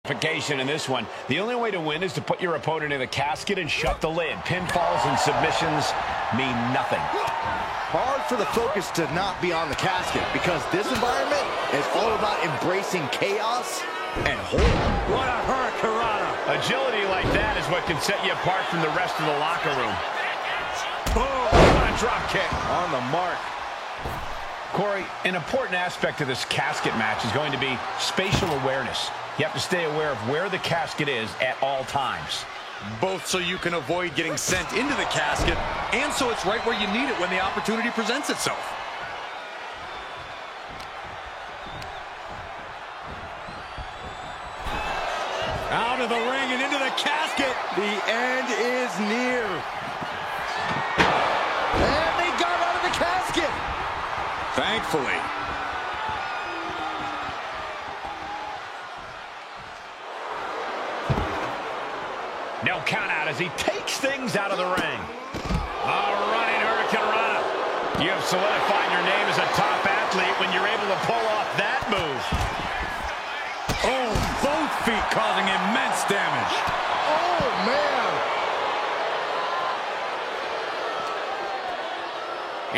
In this one, the only way to win is to put your opponent in a casket and shut the lid. Pinfalls and submissions mean nothing. Hard for the focus to not be on the casket because this environment is all about embracing chaos and horror. What a hurricanrana. Agility like that is what can set you apart from the rest of the locker room. Boom. What a drop kick. On the mark. Corey, an important aspect of this casket match is going to be spatial awareness. You have to stay aware of where the casket is at all times. Both so you can avoid getting sent into the casket, and so it's right where you need it when the opportunity presents itself. Out of the ring and into the casket. The end is near. And they got out of the casket. Thankfully. No count out as he takes things out of the ring. A running hurricanrana. You have solidified your name as a top athlete when you're able to pull off that move. Oh, both feet causing immense damage. Oh, man.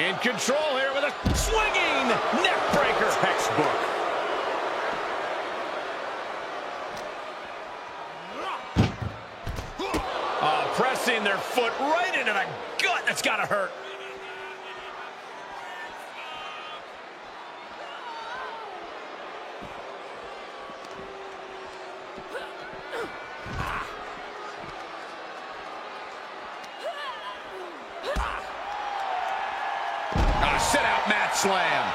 In control here with a swinging neck breaker. Textbook. Pressing their foot right into the gut. That's got to hurt. A sit-out mat slam.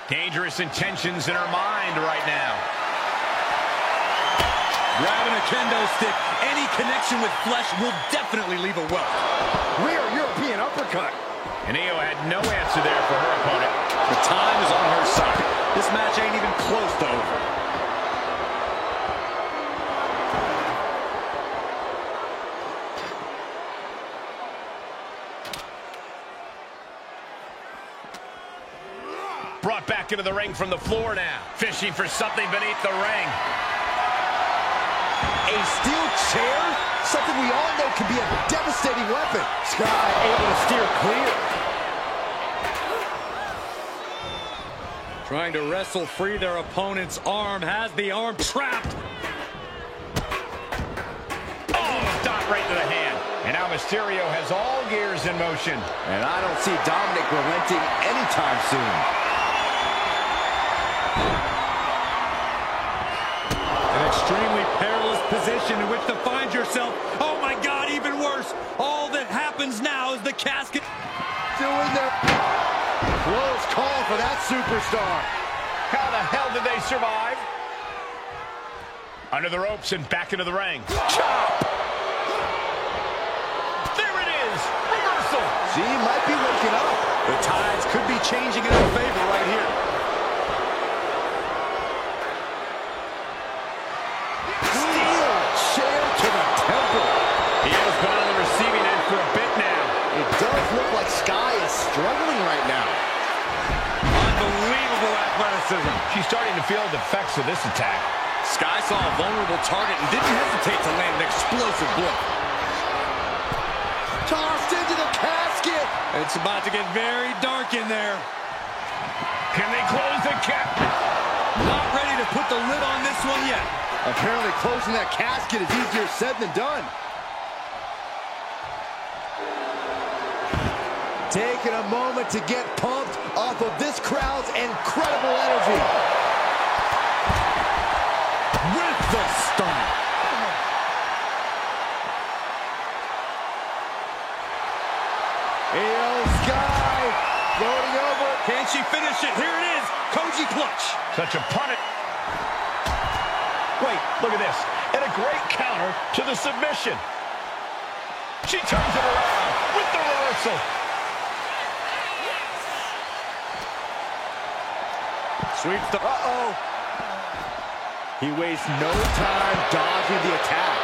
Dangerous intentions in her mind right now. Grabbing a kendo stick, any connection with flesh will definitely leave a welt. Rear European uppercut. And Io had no answer there for her opponent. The time is on her side. This match ain't even close to over. Brought back into the ring from the floor now. Fishing for something beneath the ring. A steel chair? Something we all know can be a devastating weapon. Sky able to steer clear. Trying to wrestle free their opponent's arm. Has the arm trapped. Oh, stop right to the hand. And now Mysterio has all gears in motion. And I don't see Dominic relenting anytime soon. An extremely perilous position in which to find yourself. Oh my God, even worse. All that happens now is the casket. Doing their close call for that superstar. How the hell did they survive? Under the ropes and back into the ring. Chop! There it is! Reversal! She might be waking up. The tides could be changing in her favor right here. Steel chair to the temple. He has been on the receiving end for a bit now. It does look like Sky is struggling right now. Unbelievable athleticism. She's starting to feel the effects of this attack. Sky saw a vulnerable target and didn't hesitate to land an explosive blow. Tossed into the casket. It's about to get very dark in there. Can they close the cap? Not ready to put the lid on this one yet. Apparently closing that casket is easier said than done. Taking a moment to get pumped off of this crowd's incredible energy. With the stomp. Io Sky floating over. Can she finish it? Here it is. Koji clutch. Such a punish. Wait, look at this. And a great counter to the submission. She turns it around with the reversal. Sweeps the... Uh-oh. He wastes no time dodging the attack.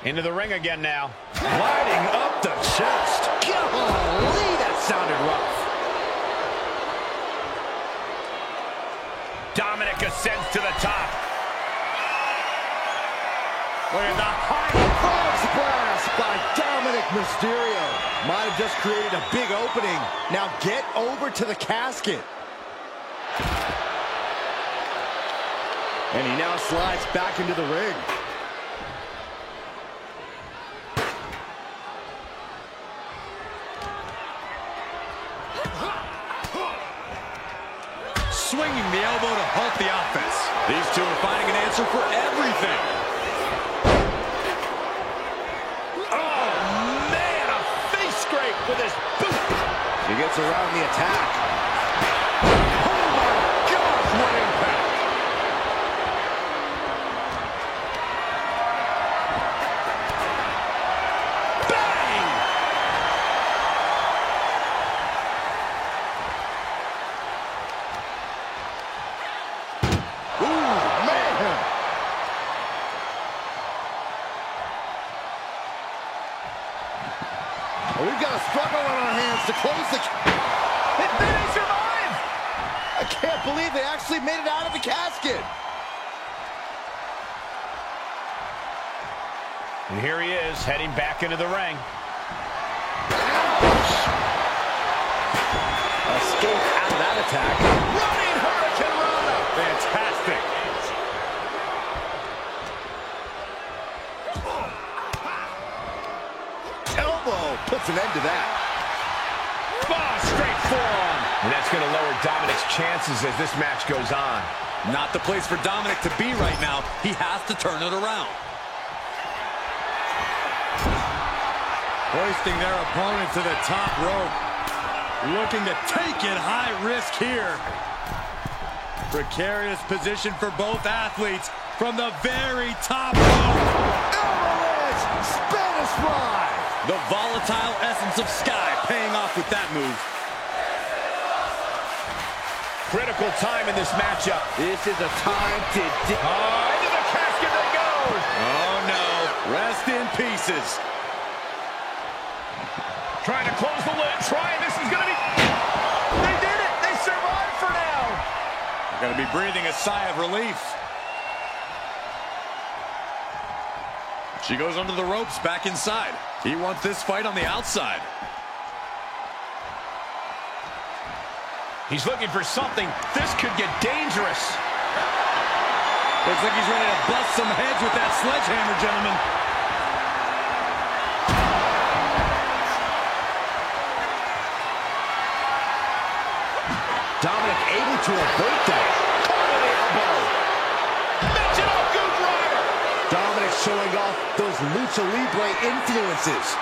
Into the ring again now. Lighting up the chest. Golly, that sounded rough. Dominic ascends to the top. Look at the high Frog splash by Dominic Mysterio. Might have just created a big opening. Now get over to the casket. And he now slides back into the ring. Swinging the elbow to halt the offense. These two are finding an answer for everything. Oh, man, a face scrape with his boot. He gets around the attack. Oh, my gosh, what impact. Bang! Ooh, man. We've got a struggle on our hands to close the... Did they survive? I can't believe they actually made it out of the casket. And here he is, heading back into the ring. Escape out of that attack. Running Hurricane Rana. Fantastic. Elbow puts an end to that. Straight forearm. And that's going to lower Dominic's chances as this match goes on. Not the place for Dominic to be right now. He has to turn it around. Hoisting their opponent to the top rope. Looking to take it high risk here. Precarious position for both athletes from the very top rope. Avalanche Spanish Fly. The volatile essence of Sky paying off with that move. Critical time in this matchup. This is a time to... Into the casket they go. Oh no, rest in pieces. Trying to close the lid. This is going to be... They did it. They survived for now. Gonna be breathing a sigh of relief. She goes under the ropes, back inside. He wants this fight on the outside. He's looking for something. This could get dangerous. Looks like he's ready to bust some heads with that sledgehammer, gentlemen. Dominic able to avert that. Oh, the elbow. Mention of Goop Rider. Dominic showing off those Lucha Libre influences.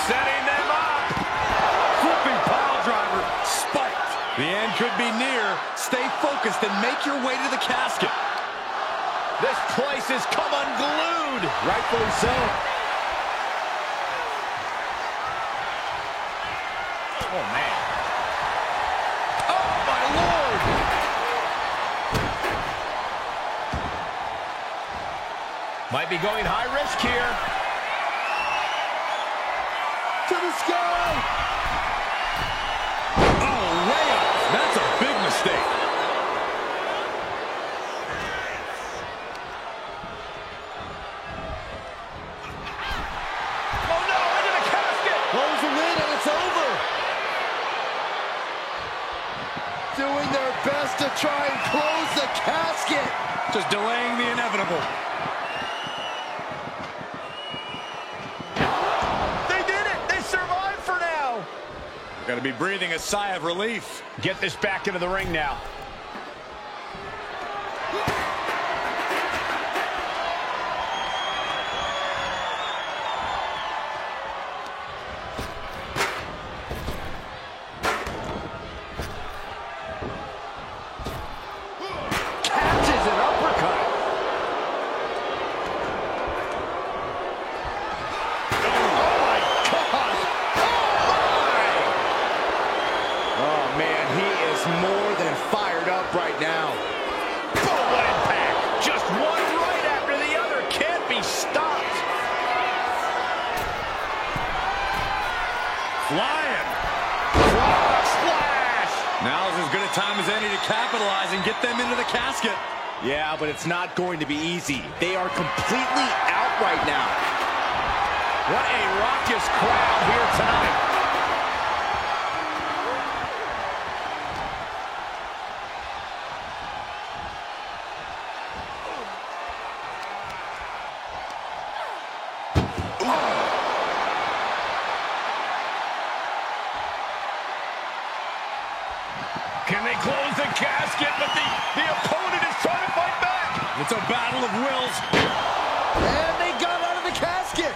Setting them up. Flipping pile driver, spiked. The end could be near. Stay focused and make your way to the casket. This place has come unglued. Rightfully so. Oh, man. Oh, my Lord. Might be going high risk here. To the sky. Oh, way off. That's a big mistake. Oh, no, into the casket. Close the lid and it's over. Doing their best to try and close the casket. Just delaying the inevitable. Gonna be breathing a sigh of relief. Get this back into the ring now. Catches an uppercut. More than fired up right now. Boom, what impact. flying. Frog splash. Now's as good a time as any to capitalize and get them into the casket. Yeah, but it's not going to be easy. They are completely out right now. What a raucous crowd here tonight. Can they close the casket? But the opponent is trying to fight back. It's a battle of wills. And they got out of the casket.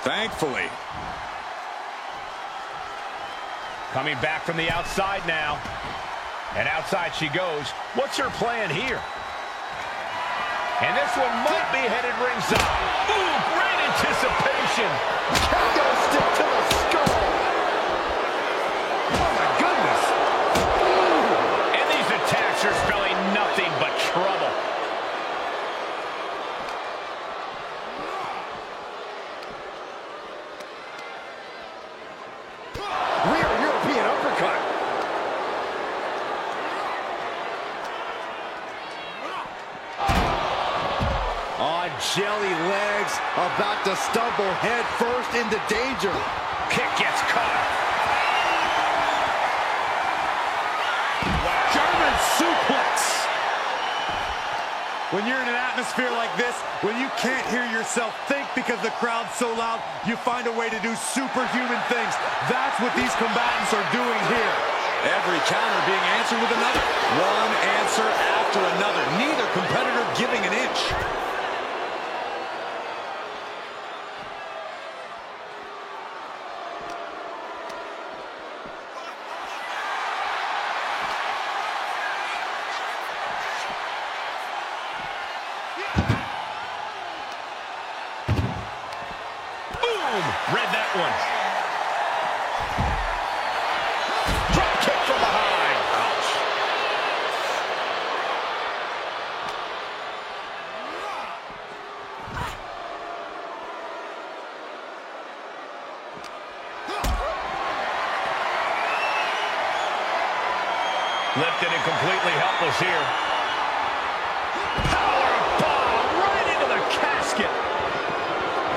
Thankfully. Coming back from the outside now. And outside she goes. What's her plan here? And this one might be headed ringside. Ooh, great anticipation. Kendo stick to the skull. Oh, my goodness. And these attacks are spelling nothing but trouble. Rear European uppercut. On jelly legs, about to stumble head first into danger. Kick gets caught. German suplex. When you're in an atmosphere like this, when you can't hear yourself think because the crowd's so loud, you find a way to do superhuman things. That's what these combatants are doing here. Every counter being answered with another. One answer after another. Neither competitor giving an inch. Read that one. Drop kick from behind. Ouch. Lifted and completely helpless here. Power bomb right into the casket.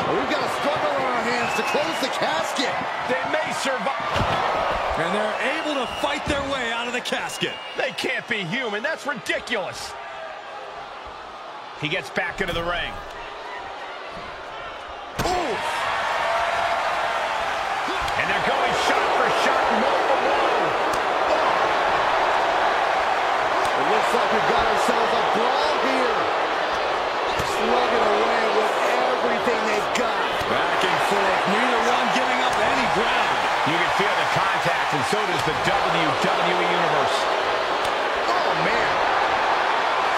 We've got a struggle on our hands to close the casket. They may survive. And they're able to fight their way out of the casket. They can't be human. That's ridiculous. He gets back into the ring. Ooh. And they're going shot for shot, blow for blow. It looks like we've got ourselves a brawl here. Slugging away with everything they've got. Back and forth, neither one giving up any ground. You can feel the contact, and so does the WWE Universe. Oh, man.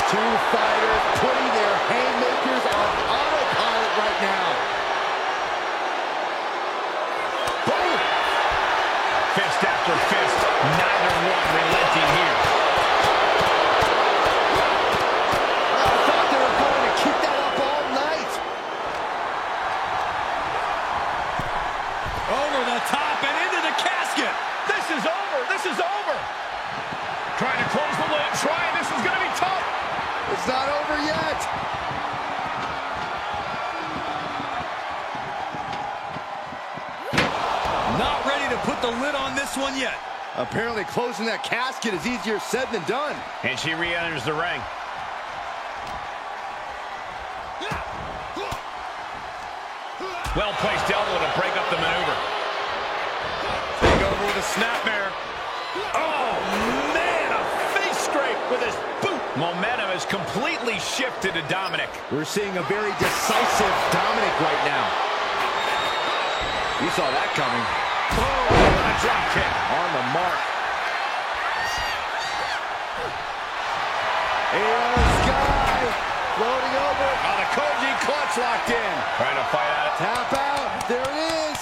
Two fighters putting their haymakers on autopilot right now. Boom! Fist after fist, neither one relenting here. I thought they were going to keep that up all night. Over the top and into the casket. This is over. This is over. Trying to close the lid. Trying. This is going to be tough. It's not over yet. Not ready to put the lid on this one yet. Apparently closing that casket is easier said than done. And she re-enters the ring. Well-placed elbow to break up the maneuver. Take over with a snapmare. Oh, man, a face scrape with his boot. Momentum has completely shifted to Dominic. We're seeing a very decisive Dominic right now. You saw that coming. Oh, a drop kick. On the mark. Air Sky floating over. Oh, the Koji clutch locked in. Trying to fight out. Tap out. There it is.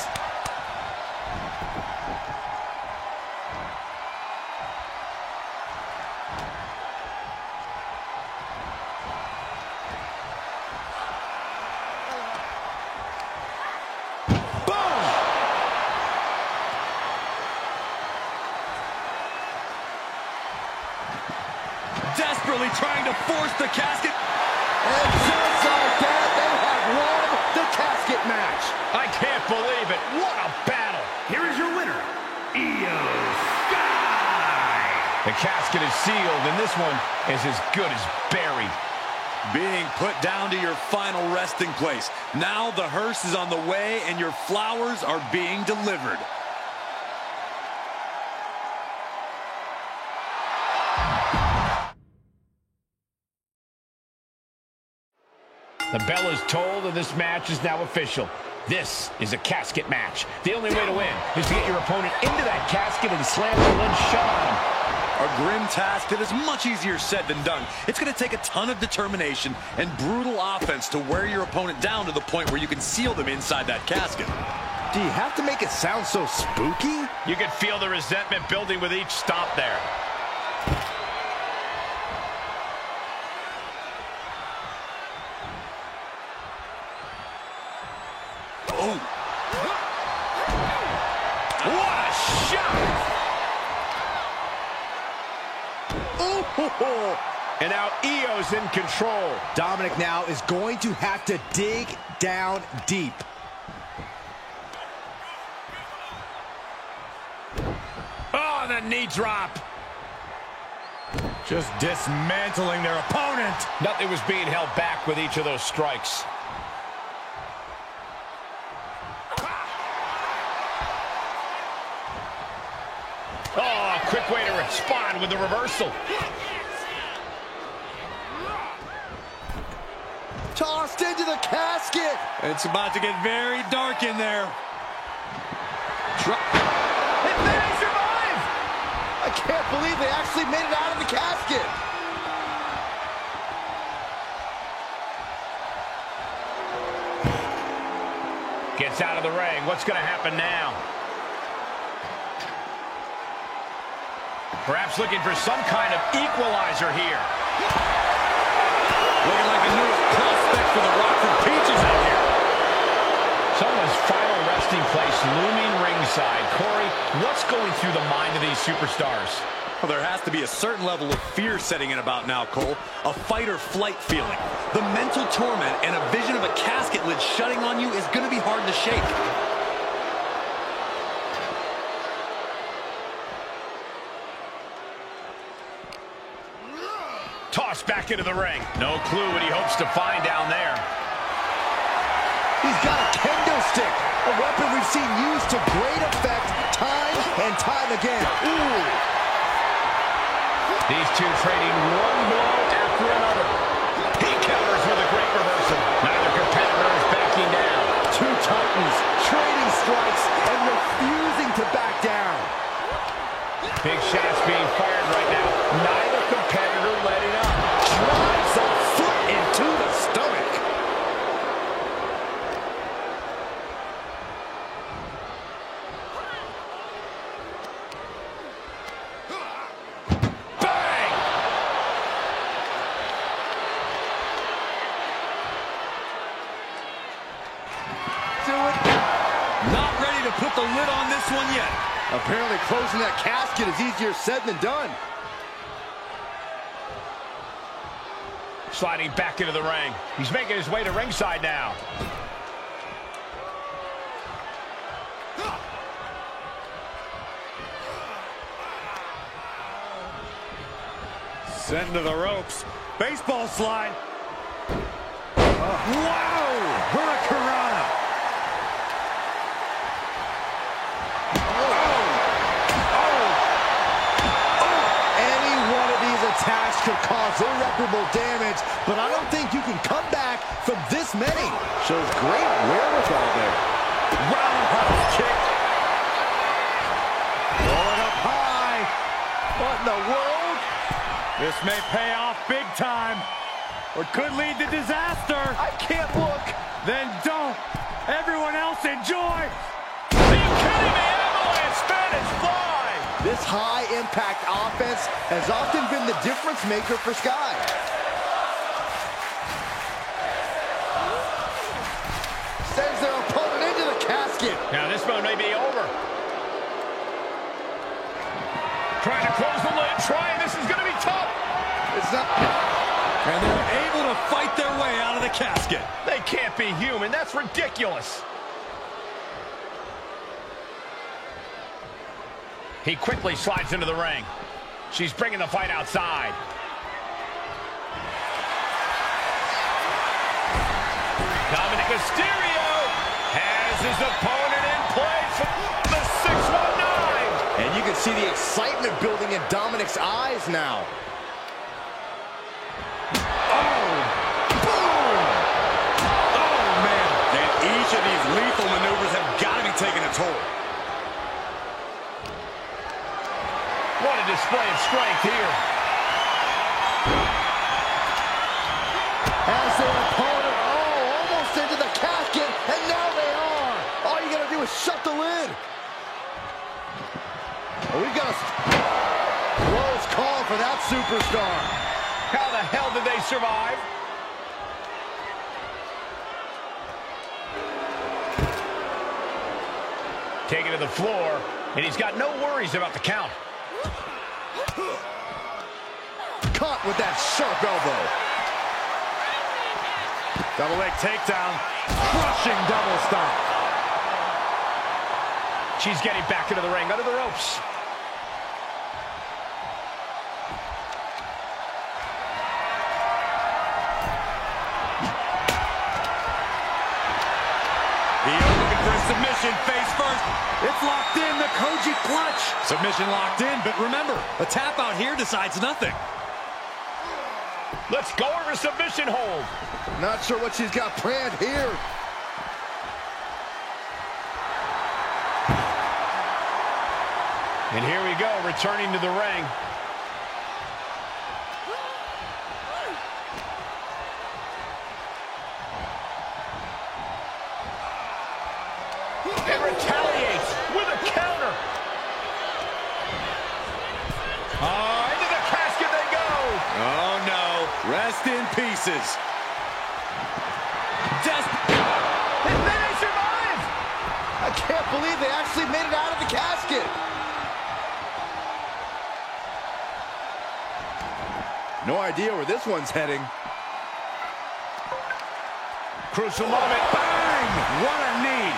desperately trying to force the casket. And just like that, they have won the casket match. I can't believe it. What a battle. Here is your winner, Io Sky. The casket is sealed, and this one is as good as buried. Being put down to your final resting place. Now the hearse is on the way, and your flowers are being delivered. The bell is tolled, and this match is now official. This is a casket match. The only way to win is to get your opponent into that casket and slam the lid shut on them. A grim task that is much easier said than done. It's going to take a ton of determination and brutal offense to wear your opponent down to the point where you can seal them inside that casket. Do you have to make it sound so spooky? You can feel the resentment building with each stop there. Oh! What a shot! Oh! And now Io's in control. Dominic now is going to have to dig down deep. Oh, the knee drop. Just dismantling their opponent. Nothing was being held back with each of those strikes. Oh, quick way to respond with the reversal. Tossed into the casket. It's about to get very dark in there. And then he survived. I can't believe they actually made it out of the casket. Gets out of the ring. What's going to happen now? Perhaps looking for some kind of equalizer here. Looking like a new prospect for the Rockford Peaches out here. Someone's final resting place looming ringside. Corey, what's going through the mind of these superstars? Well, there has to be a certain level of fear setting in about now, Cole. A fight or flight feeling. The mental torment and a vision of a casket lid shutting on you is going to be hard to shake. Tossed back into the ring. No clue what he hopes to find down there. He's got a kendo stick, a weapon we've seen used to great effect time and time again. Ooh. These two trading one blow after another. He counters with a great reversal. Neither competitor is backing down. Two titans trading strikes and refusing to back down. Big shots being fired right now. Neither competitor letting up. Drives a foot into the stomach. Bang! Do it. Not ready to put the lid on this one yet. Apparently closing that casket is easier said than done. Sliding back into the ring. He's making his way to ringside now. Sent to the ropes. Baseball slide. Wow! Hurricanrana. Any one of these attacks could cause irreparable damage, but I don't think you can come back from this many. Shows great wherewithal there. Roundhouse kick. Going up high. What in the world? This may pay off big time, or could lead to disaster. I can't look. Then don't. Everyone else enjoy. Are you kidding me? Avalanche Spanish fly! This high-impact offense has often been the difference maker for Sky. Sends their opponent into the casket. Now this one may be over. Trying to close the lid. This is going to be tough. It's not... And they're able to fight their way out of the casket. They can't be human. That's ridiculous. He quickly slides into the ring. She's bringing the fight outside. Dominic Mysterio has his opponent in place for the 619. And you can see the excitement building in Dominic's eyes now. Oh, boom! Oh, man. And each of these lethal maneuvers have got to be taking a toll. What a display of strength here. As their opponent, almost into the casket, and now they are. All you gotta do is shut the lid. We've got a close call for that superstar. How the hell did they survive? Taken to the floor, and he's got no worries about the count. Caught with that sharp elbow. Double leg takedown. Crushing double stomp. She's getting back into the ring, under the ropes. Looking for a submission face first. It's locked in, the Koji clutch. Submission locked in, but remember, a tap out here decides nothing. Let's go over submission hold. Not sure what she's got planned here. And here we go, returning to the ring. And retaliates with a counter. Into the casket they go. Oh, no. Rest in pieces. And then they survive. I can't believe they actually made it out of the casket. No idea where this one's heading. Crucial moment. Bang! What a knee.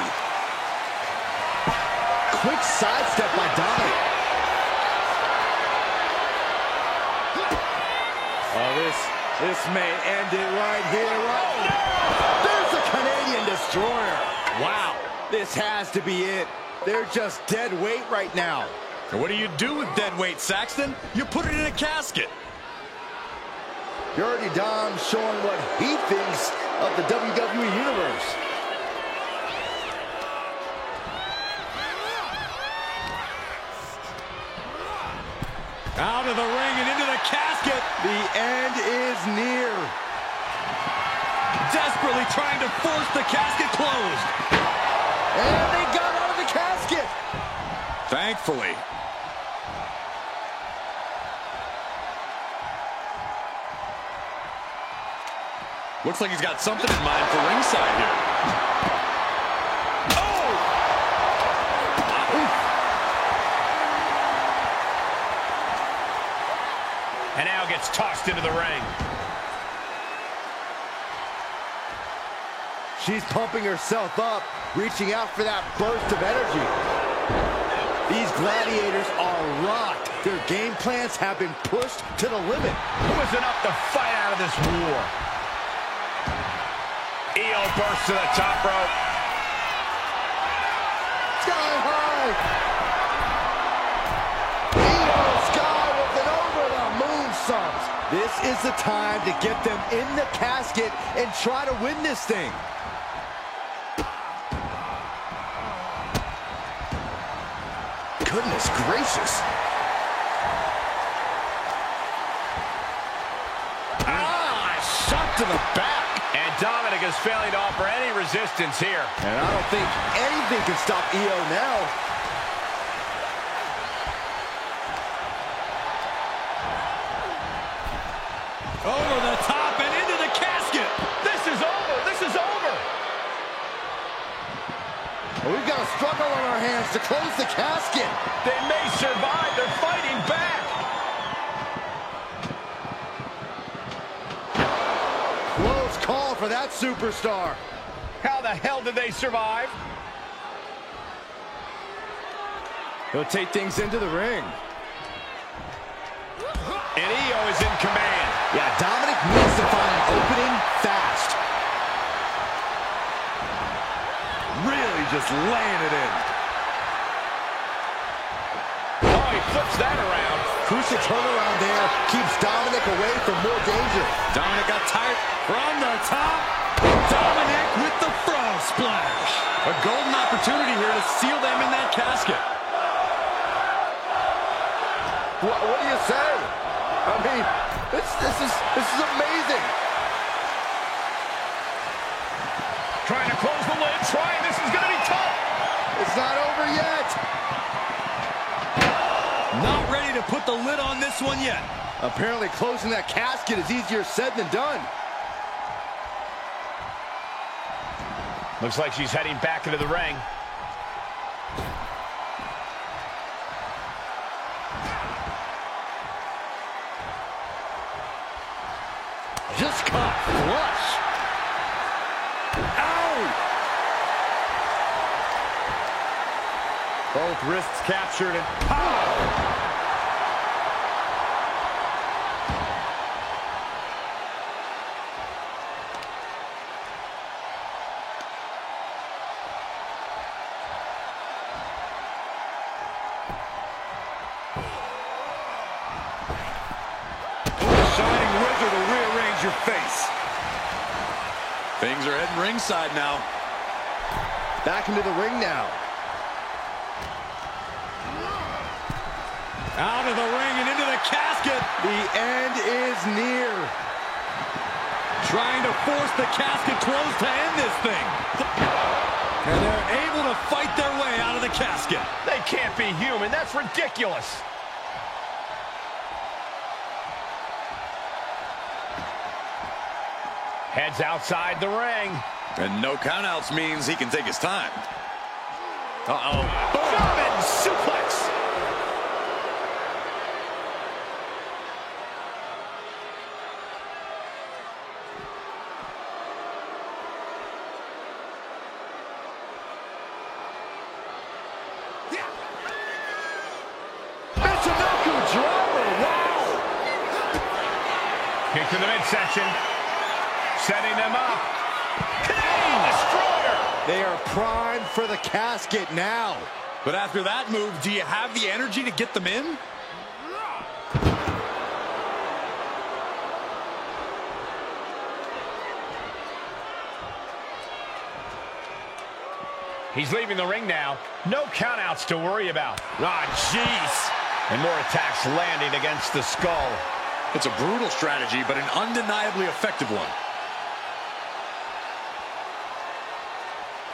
Quick sidestep by Dominic. Oh, this may end it right here. There's the Canadian Destroyer. Wow, this has to be it. They're just dead weight right now. And what do you do with dead weight, Saxton? You put it in a casket. Dirty Dom showing what he thinks of the WWE Universe. Out of the ring and into the casket. The end is near. Desperately trying to force the casket closed. And they got out of the casket. Thankfully. Looks like he's got something in mind for ringside here. Oh! And now gets tossed into the ring. She's pumping herself up, reaching out for that burst of energy. These gladiators are rocked. Their game plans have been pushed to the limit. Who is enough to fight out of this war? Io bursts to the top rope. Sky high. Io Sky with an over-the-moon moonsault. This is the time to get them in the casket and try to win this thing. Goodness gracious. Shot to the back. And Dominic is failing to offer any resistance here. And I don't think anything can stop Io now. Over the top and into the casket. This is over. This is over. We've got a struggle on our hands to close the casket. They may survive. They're fighting back. that superstar. How the hell did they survive? He'll take things into the ring. And Io is in command. Yeah, Dominic needs to find an opening fast. Really just laying it in. Oh, he flips that around. Crucial turnaround there keeps Dominic away from more danger. Dominic got tight from the top. Dominic with the frog splash. A golden opportunity here to seal them in that casket. What do you say? I mean, this is amazing. Trying to close the lid, this is going to be tough. It's not over yet. Not ready to put the lid on this one yet. Apparently closing that casket is easier said than done. Looks like she's heading back into the ring. Just caught flush. Ow! Both wrists captured and pow! Shining Wizard will rearrange your face. Things are heading ringside now. Back into the ring now. Out of the ring and into the casket. The end is near. Trying to force the casket closed to end this thing. And they're able to fight their way out of the casket. They can't be human. That's ridiculous. Heads outside the ring. And no countouts means he can take his time. Uh-oh. German suplex. Michinoku driver, wow! Kick to the midsection. Setting them up. Kane, destroyer. They are primed for the casket now. But after that move, do you have the energy to get them in? He's leaving the ring now. No countouts to worry about. Ah, jeez. And more attacks landing against the skull. It's a brutal strategy, but an undeniably effective one.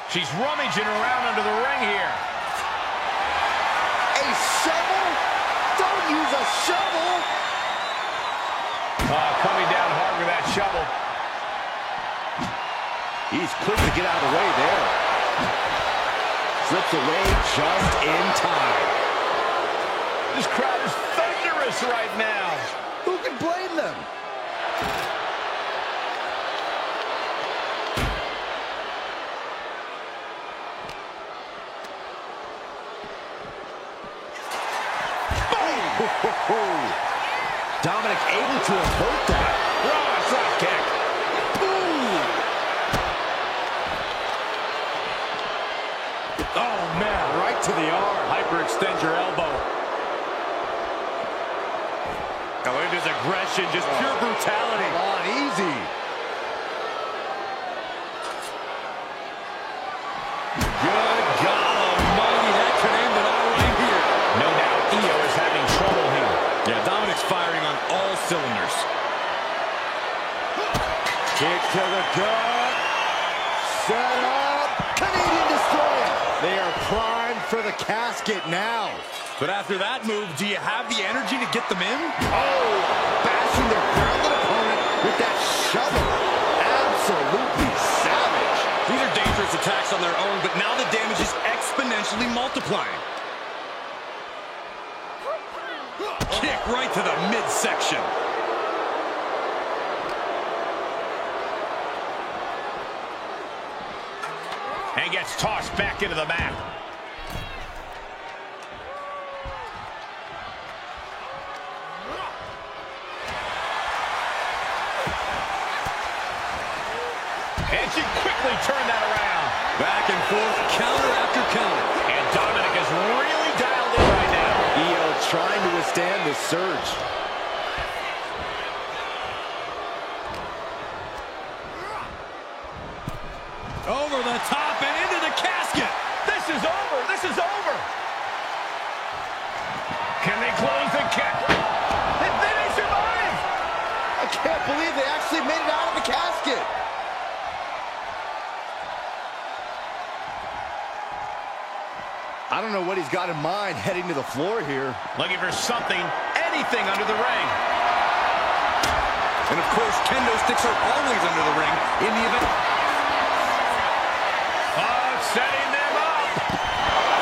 She's rummaging around under the ring here. A shovel? Don't use a shovel! Coming down hard with that shovel. He's quick to get out of the way there. Slips away just in time. This crowd is thunderous right now. Who can blame them? Dominic able to avert that. Raw drop kick. Oh, man, right to the arm. Hyperextend your elbow. Oh, look at his aggression, just pure brutality. Come on, easy. Good God almighty, that could end it all right here. No doubt Io is having trouble here. Yeah, Dominic's firing on all cylinders. Kick to the gut. Set up. Canadian Destroyer. They are primed for the casket now. But after that move, do you have the energy to get them in? Oh, bashing their grounded opponent with that shovel. Absolutely savage. These are dangerous attacks on their own, but now the damage is exponentially multiplying. Kick right to the midsection. And gets tossed back into the mat. And she quickly turned that around. Back and forth, counter after counter. And Dominic is really dialed in right now. Io trying to withstand this surge. Over the top and into the casket. This is over. This is over. Can they close the casket? They survive. I can't believe they actually made it out of the casket. I don't know what he's got in mind heading to the floor here. Looking for something, anything under the ring. And of course, kendo sticks are always under the ring in the event. Oh, setting them up.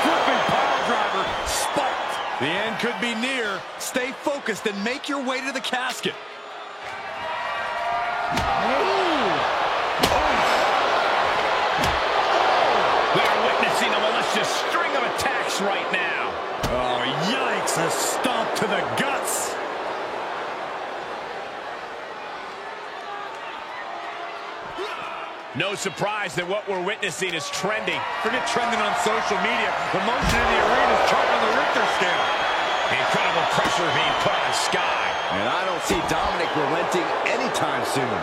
Flipping pile driver, spiked. The end could be near. Stay focused and make your way to the casket. We are witnessing a malicious string of attacks right now. Oh, yikes, a stomp to the guts. No surprise that what we're witnessing is trending. Forget trending on social media. The motion in the arena is charted on the Richter scale. Incredible pressure being put on Sky. And I don't see Dominic relenting anytime soon.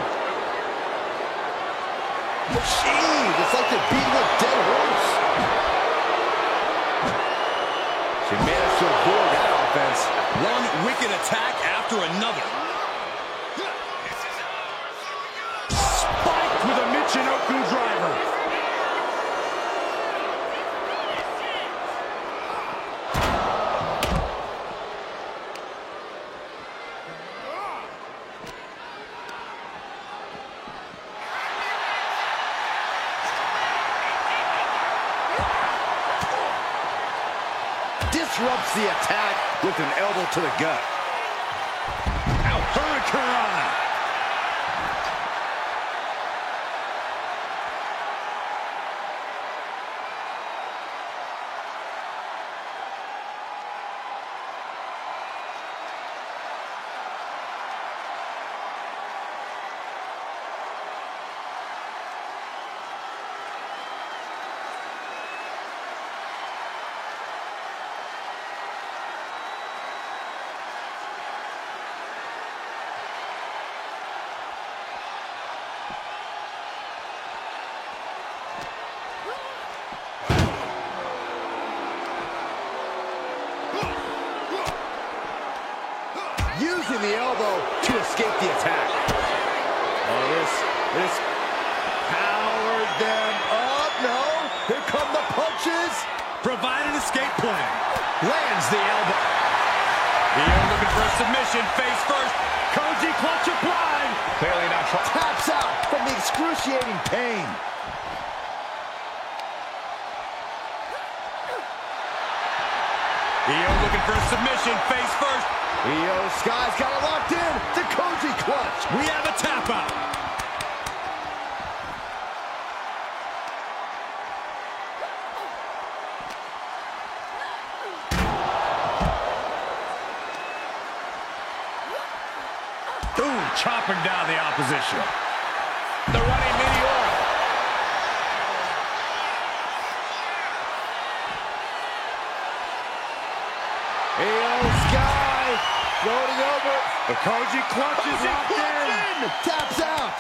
Jeez, it's like they're beating a dead horse. She managed to avoid that offense. One wicked attack after another. Spiked with a Michinoku driver. Disrupts the attack with an elbow to the gut. Hurricanrana. Using the elbow to escape the attack. Oh, this powered them up. No, here come the punches. Provide an escape plan. Lands the elbow. Io looking for a submission, face first. Koji clutch applied. Clearly not trying. Taps out from the excruciating pain. Io looking for a submission, face first. Io Sky's got it locked in. The Koji clutch. We have a tap out. Ooh, chopping down the opposition. The running Meteora. Io Sky floating over. The Koji clutch is locked in. Taps out.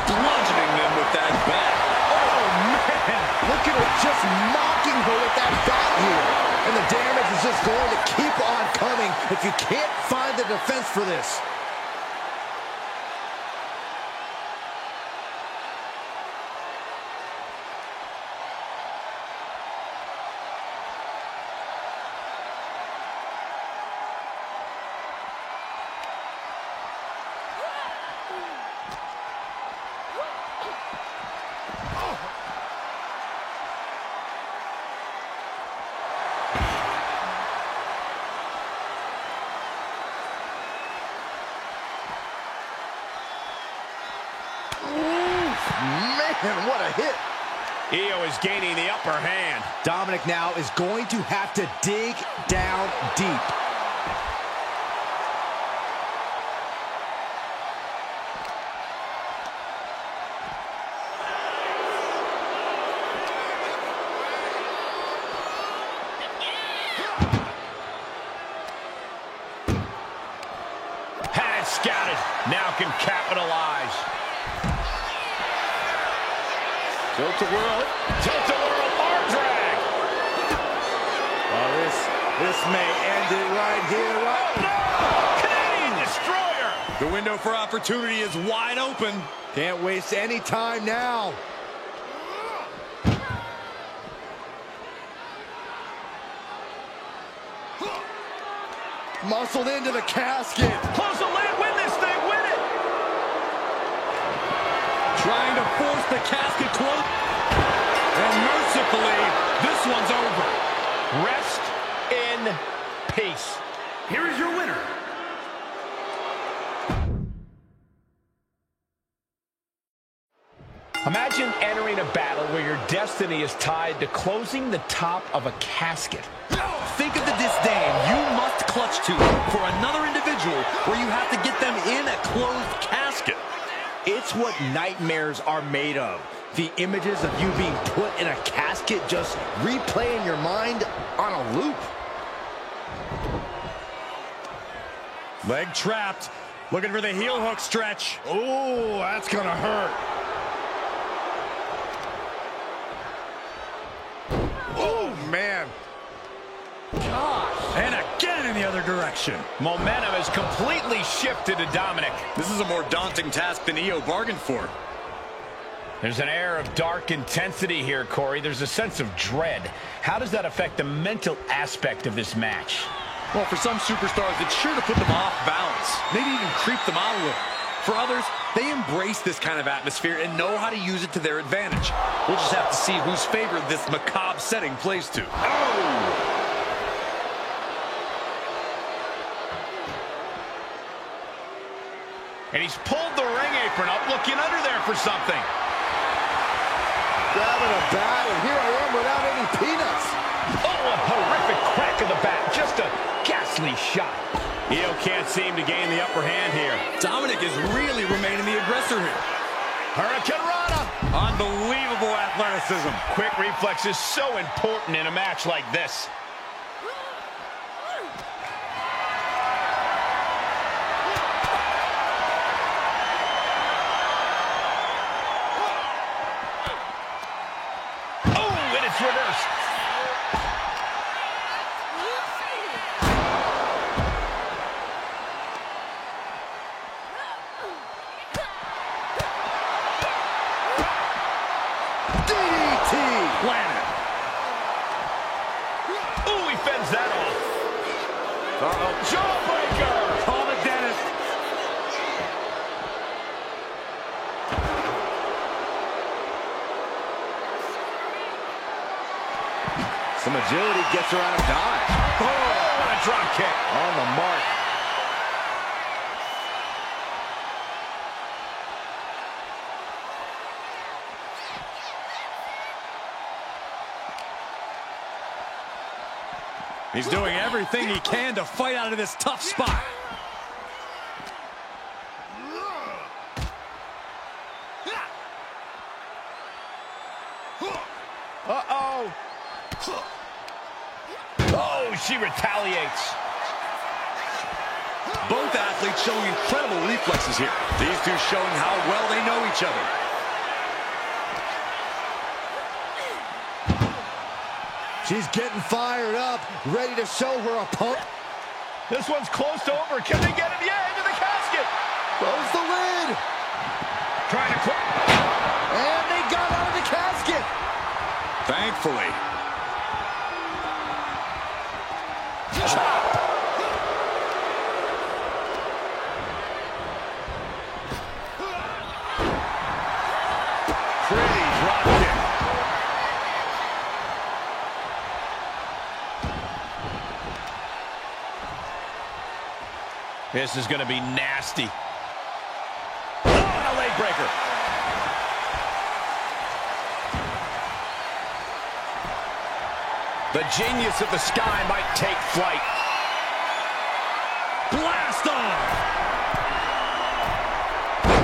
Bludgeoning them with that bat. Oh, man. Look at her just mocking her with that bat here. And the damage is just going to keep on coming if you can't find the defense for this. and what a hit. Io is gaining the upper hand. Dominic now is going to have to dig down deep. Had it scouted. Now can capitalize. Tilt-a-whirl. Tilt-a-whirl arm drag. Oh, this may end it right here. No! Canadian Destroyer. The window for opportunity is wide open. Can't waste any time now. Muscled into the casket. Close the lid. Win this thing. Win it. Trying to force the casket close. And mercifully, this one's over. Rest in peace. Here is your winner. Imagine entering a battle where your destiny is tied to closing the top of a casket. Think of the disdain you must clutch to for another individual where you have to get them in a closed casket. It's what nightmares are made of. The images of you being put in a casket just replay in your mind on a loop. Leg trapped. Looking for the heel hook stretch. Oh, that's gonna hurt. Oh, man. And again in the other direction. Momentum has completely shifted to Dominic. This is a more daunting task than Io bargained for. There's an air of dark intensity here, Corey. There's a sense of dread. How does that affect the mental aspect of this match? Well, for some superstars, it's sure to put them off balance, maybe even creep them out a little. For others, they embrace this kind of atmosphere and know how to use it to their advantage. We'll just have to see whose favor this macabre setting plays to. Oh! And he's pulled the ring apron up, looking under there for something. Grabbing a bat, and here I am without any peanuts. Oh, a horrific crack of the bat. Just a ghastly shot. Io can't seem to gain the upper hand here. Dominic is really remaining the aggressor here. Hurricane Rana. Unbelievable athleticism. Quick reflex is so important in a match like this. Reversed. DDT! Landed. Ooh, he fends that off. Uh-oh. Jawbreaker! Call the dentist. Some agility gets her out of dodge. Oh, what a drop kick. On the mark. He's doing everything he can to fight out of this tough spot. Uh-oh. Oh, she retaliates. Both athletes showing incredible reflexes here. These two showing how well they know each other. She's getting fired up, ready to show her opponent. This one's close to over. Can they get it? Yeah, into the casket. Close the lid. Trying to close. And they got out of the casket. Thankfully. Chop. Pretty drop kick. This is going to be nasty. Oh, and a leg breaker. The genius of the sky might take flight. Blast off!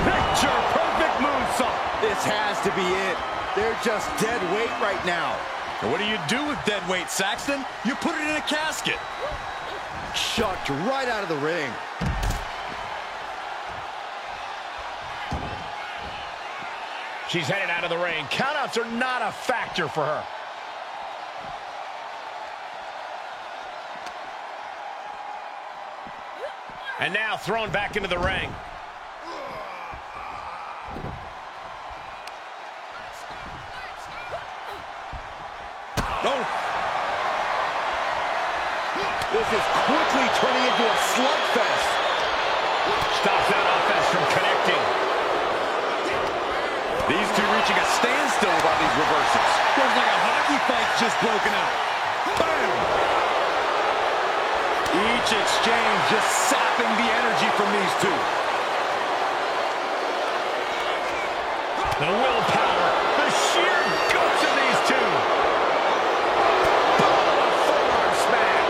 Picture perfect moonsault. This has to be it. They're just dead weight right now. And what do you do with dead weight, Saxton? You put it in a casket. Shucked right out of the ring. She's headed out of the ring. Countouts are not a factor for her. And now thrown back into the ring. No. This is quickly turning into a slugfest. Stops that offense from connecting. These two reaching a standstill by these reversals. Feels like a hockey fight's just broken out. Bam! Each exchange just sapping the energy from these two. The willpower, the sheer guts of these two. Boom! A forearm smack.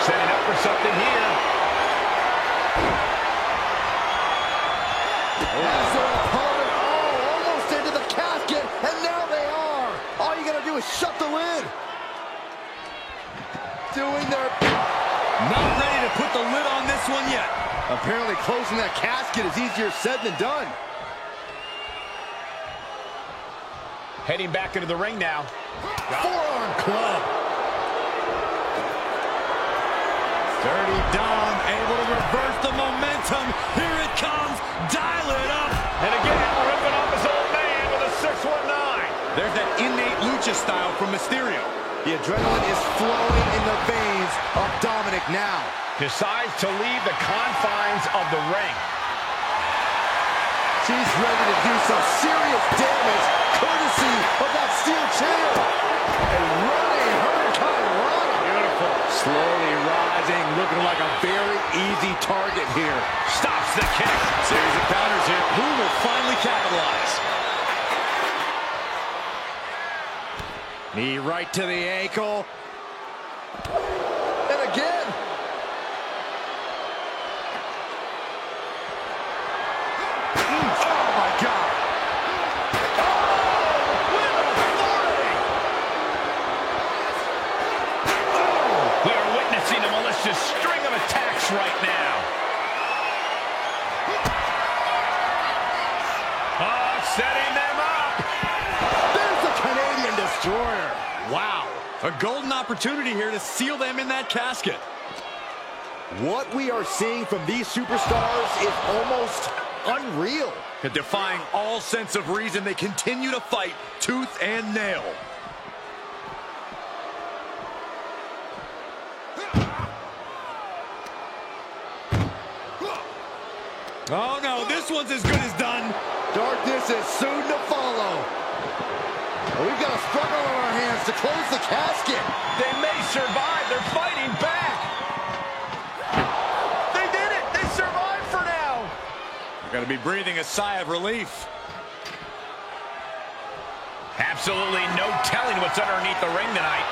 Setting up for something here. As their opponent, almost into the casket, and now they are. All you gotta do is shut the lid. Doing their... Not ready to put the lid on this one yet. Apparently closing that casket is easier said than done. Heading back into the ring now. Forearm club. Dirty Dom able to reverse the momentum. Here it comes. Dial it up. And again, ripping off his old man with a 619. There's that innate lucha style from Mysterio. The adrenaline is flowing in the veins of Dominic now. Decides to leave the confines of the ring. She's ready to do some serious damage, courtesy of that steel chair. A running Hurricane Rana. Beautiful. Slowly rising, looking like a very easy target here. Stops the kick. Series of counters here. Who will finally capitalize? Knee right to the ankle. And again. Oh, my God. Oh, with authority. Oh, we are witnessing a malicious string of attacks right now. Oh, setting them up. There's the Canadian Destroyer. Wow. A golden opportunity here to seal them in that casket. What we are seeing from these superstars is almost unreal. Defying all sense of reason, they continue to fight tooth and nail. Oh no, this one's as good as done. Darkness is soon to follow. We've got a struggle on our hands to close the casket. They may survive. They're fighting back. They did it. They survived for now. You're going to be breathing a sigh of relief. Absolutely no telling what's underneath the ring tonight.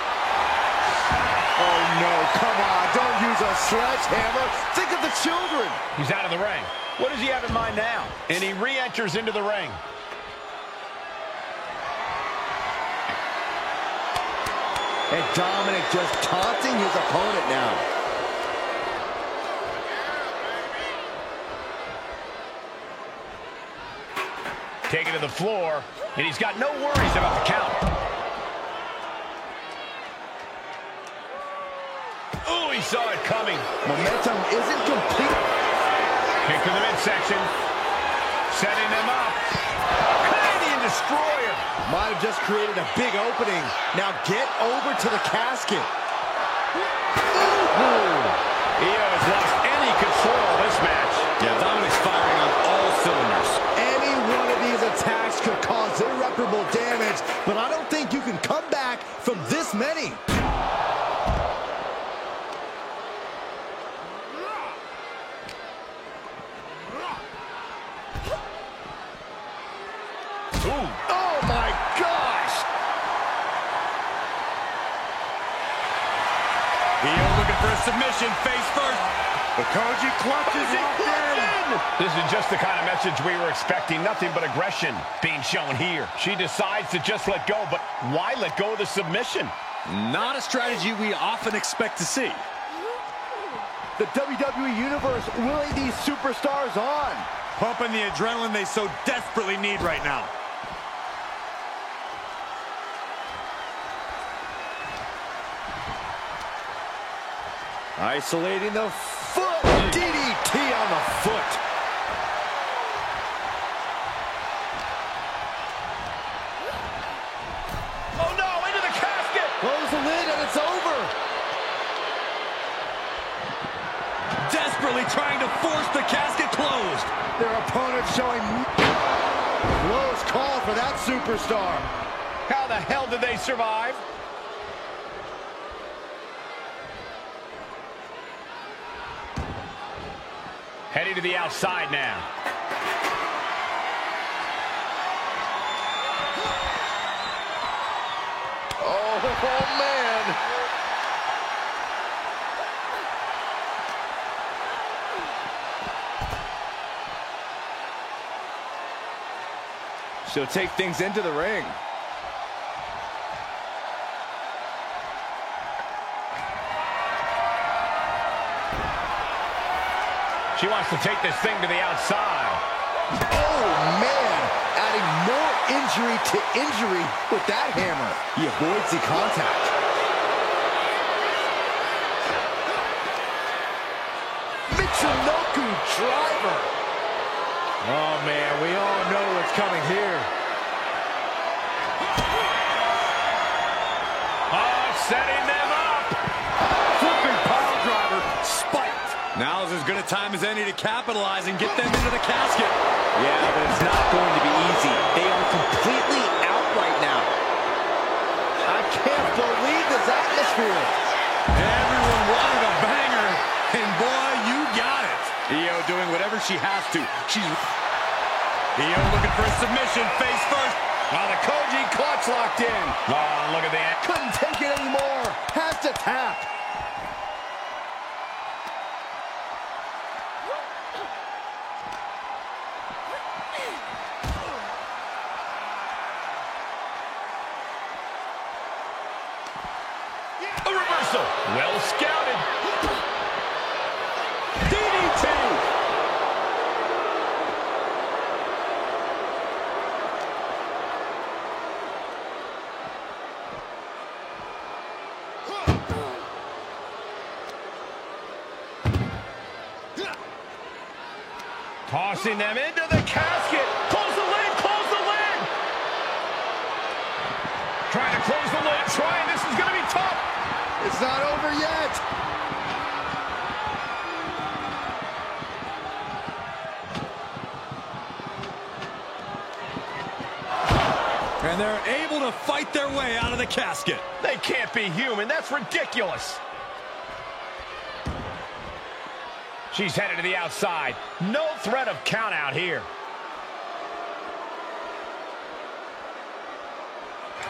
Oh, no, come on. Don't use a sledgehammer. Think of the children. He's out of the ring. What does he have in mind now? And he re-enters into the ring. And Dominic just taunting his opponent now. Taken to the floor, and he's got no worries about the count. Oh, he saw it coming. Momentum isn't complete. Kick to the midsection. Setting them up. Canadian Destroyer. Might have just created a big opening. Now get over to the casket. Io has lost any control of this match. Yeah, Dominic's firing on all cylinders. Any one of these attacks could cause irreparable damage, but I don't think you can come back from this many. Ooh. Oh, my gosh! Looking for a submission, face first. The Koji clutches locked in. This is just the kind of message we were expecting. Nothing but aggression being shown here. She decides to just let go, but why let go of the submission? Not a strategy we often expect to see. The WWE Universe willing these superstars on. Pumping the adrenaline they so desperately need right now. Isolating the foot. DDT on the foot. Oh no, into the casket! Close the lid and it's over. Desperately trying to force the casket closed. Their opponent showing close call for that superstar. How the hell did they survive? Heading to the outside now. Oh man. She'll take things into the ring. She wants to take this thing to the outside. Oh, man. Adding more injury to injury with that hammer. He avoids the contact. Michinoku driver. Oh, man. We all know what's coming here. Oh, setting them up. Flipping pile driver. Spiked. Now's as good a time as any to capitalize and get them into the casket. Yeah, but it's not going to be easy. They are completely out right now. I can't believe this atmosphere. Everyone wanted a banger, and boy, you got it. Io doing whatever she has to. Io looking for a submission, face first. Oh, the Koji clutch locked in. Oh, look at that. Couldn't take it anymore. Has to tap. A reversal. Well scouted. DDT. Tossing them into the casket. Close the lid. Close the lid. Trying to close the lid. Trying. This is going to be tough. It's not over yet. And they're able to fight their way out of the casket. They can't be human. That's ridiculous. She's headed to the outside. No threat of count out here.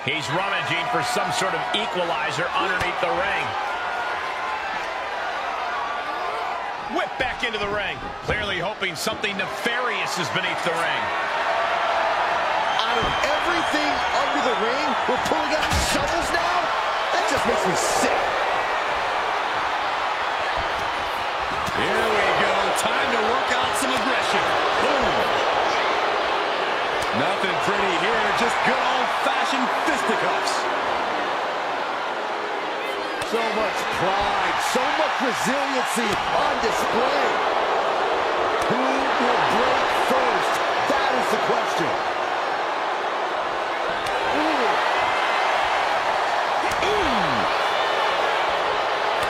He's rummaging for some sort of equalizer underneath the ring. Whip back into the ring. Clearly hoping something nefarious is beneath the ring. Out of everything under the ring, we're pulling out shovels now? That just makes me sick. Here we go. Time to work out some aggression. Boom. Nothing pretty here. Just good old-fashioned fisticuffs. So much pride, so much resiliency on display. Who will break first? That is the question.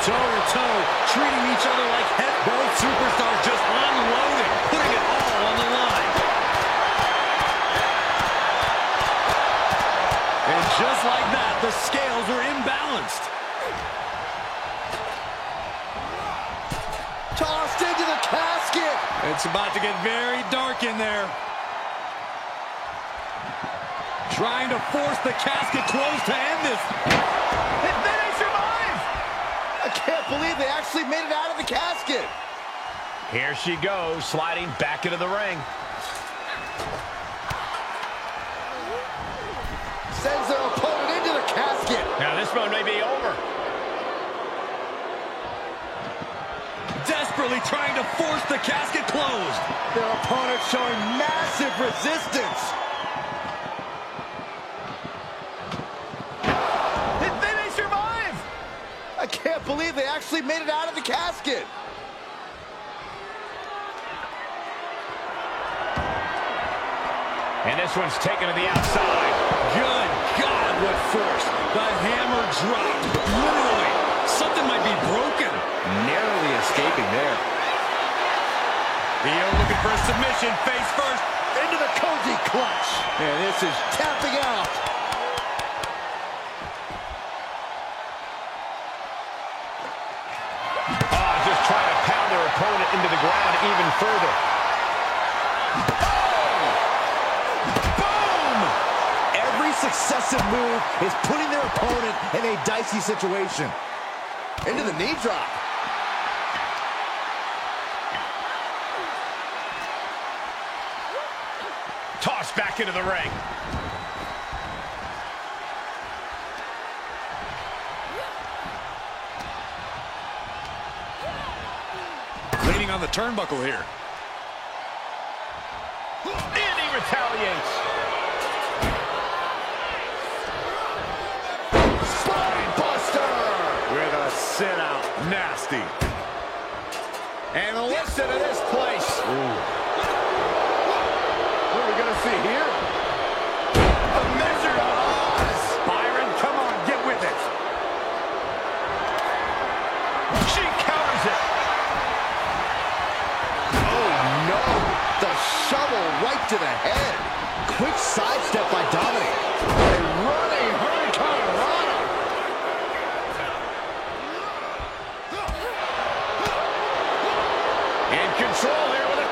Toe-to-toe, treating each other like head. Both superstars just unloading, putting it all on the line. And just like that, the scales are imbalanced. Tossed into the casket. It's about to get very dark in there. Trying to force the casket closed to end this. And then they survive. I can't believe they actually made it out of the casket. Here she goes, sliding back into the ring. Sends their opponent into the casket. Now this one may be over. Desperately trying to force the casket closed. Their opponent showing massive resistance. They may survive. I can't believe they actually made it out of the casket. And this one's taken to the outside. Good God, what force. The hammer dropped. Literally. Something might be broken. Narrowly escaping there. Io looking for a submission, face first. Into the cozy clutch. And this is tapping out. Just trying to pound their opponent into the ground even further. Every successive move is putting their opponent in a dicey situation. Into the knee drop. Tossed back into the ring. Leaning on the turnbuckle here. And he retaliates. With a sit out. Nasty. And listen to this place. What are we going to see here? A measure of Oz. Byron, come on, get with it. She counters it. Oh, no. The shovel right to the head. Quick sidestep by Dominic. A running Hurricane Rana. In control here with a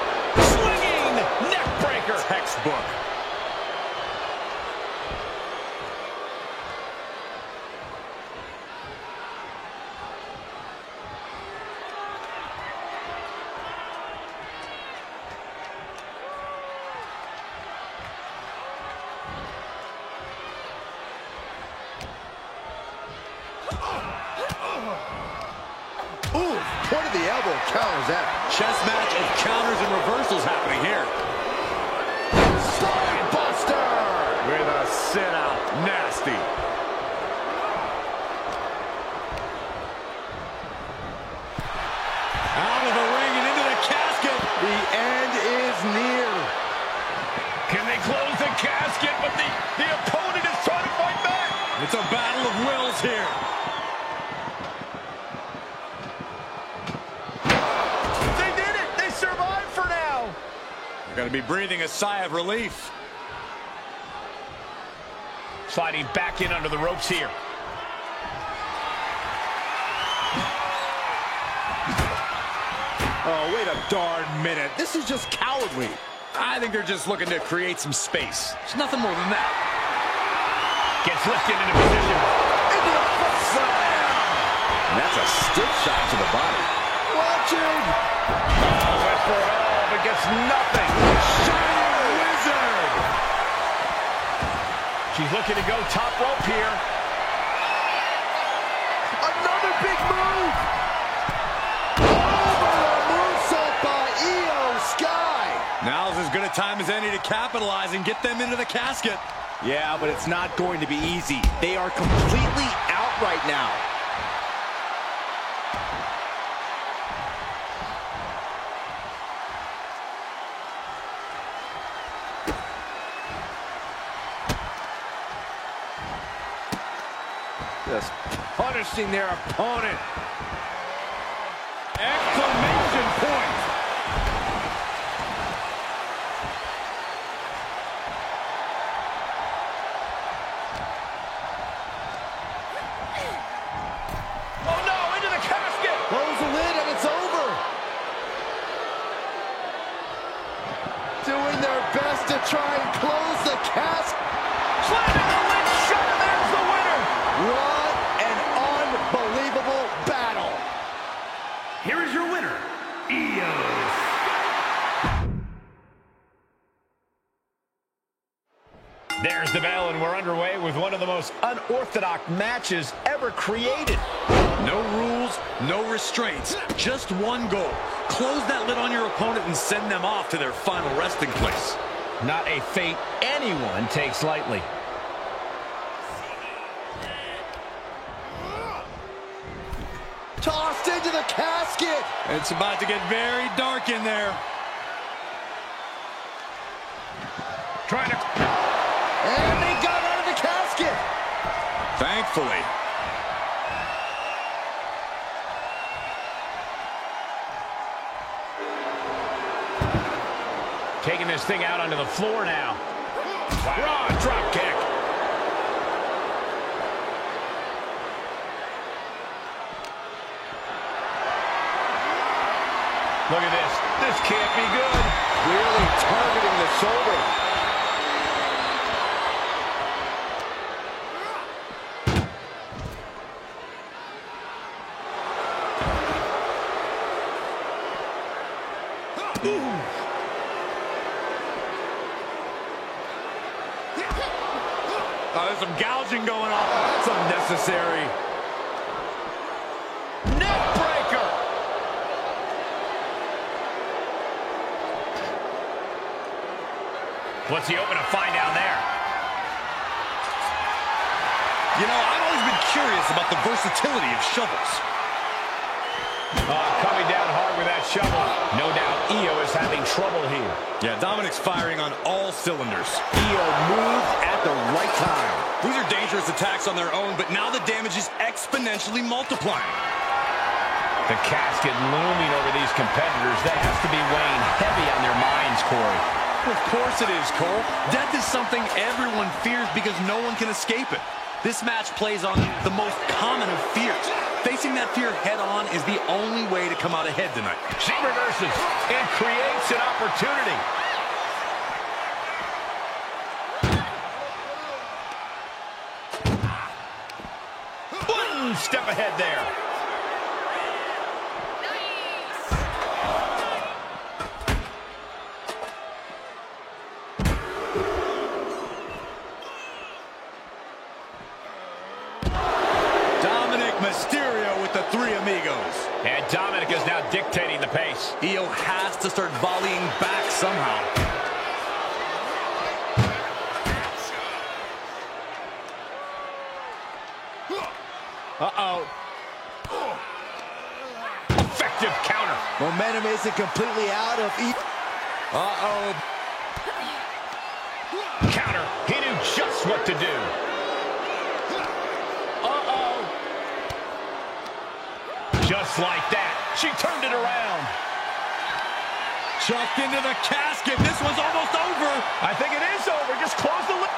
swinging neck breaker. Textbook. Ooh, point of the elbow counters that. Chess match of counters and reversals happening here. Spine Buster! With a sit out. Nasty. Out of the ring and into the casket. The end is near. Can they close the casket? But the opponent is trying to fight back. It's a battle of wills here. They did it. They survived for now. You're going to be breathing a sigh of relief. Sliding back in under the ropes here. Oh, wait a darn minute. This is just cowardly. I think they're just looking to create some space. It's nothing more than that. Gets lifted into position. Into the foot slam. And that's a stiff shot to the body. Watching. Went for it all, but gets nothing. Shining Wizard. She's looking to go top rope here. Another big move. Over the moonsault by Io Sky. Now's as good a time as any to capitalize and get them into the casket. Yeah, but it's not going to be easy. They are completely out right now. Just punishing their opponent. Exclamation point. Oh no, into the casket. Close the lid and it's over. Doing their best to try and close the casket. Slamming the lid shut, and there's the winner. What an unbelievable battle. There's the bell, and we're underway with one of the most unorthodox matches ever created. No rules, no restraints, just one goal. Close that lid on your opponent and send them off to their final resting place. Not a fate anyone takes lightly. Tossed into the casket. It's about to get very dark in there. Trying to... And they got out of the casket. Thankfully. Taking this thing out onto the floor now. Wow. Raw drop kick. Look at this. This can't be good. Really targeting the shoulder. Oh, there's some gouging going on. That's unnecessary. Neck breaker. What's he open to find down there? You know, I've always been curious about the versatility of shovels. Coming down hard with that shovel. No doubt Io is having trouble here. Yeah, Dominic's firing on all cylinders. Io moved at the right time. These are dangerous attacks on their own, but now the damage is exponentially multiplying. The casket looming over these competitors. That has to be weighing heavy on their minds, Corey. Of course it is, Cole. Death is something everyone fears because no one can escape it. This match plays on the most common of fears. Facing that fear head-on is the only way to come out ahead tonight. She reverses and creates an opportunity. One step ahead there. Mysterio with the Three Amigos. And Dominic is now dictating the pace. Io has to start volleying back somehow. Uh-oh. Effective counter. Momentum isn't completely out of Uh-oh. Counter. He knew just what to do. Just like that, she turned it around. Chucked into the casket. This one's almost over. I think it is over. Just close the lid.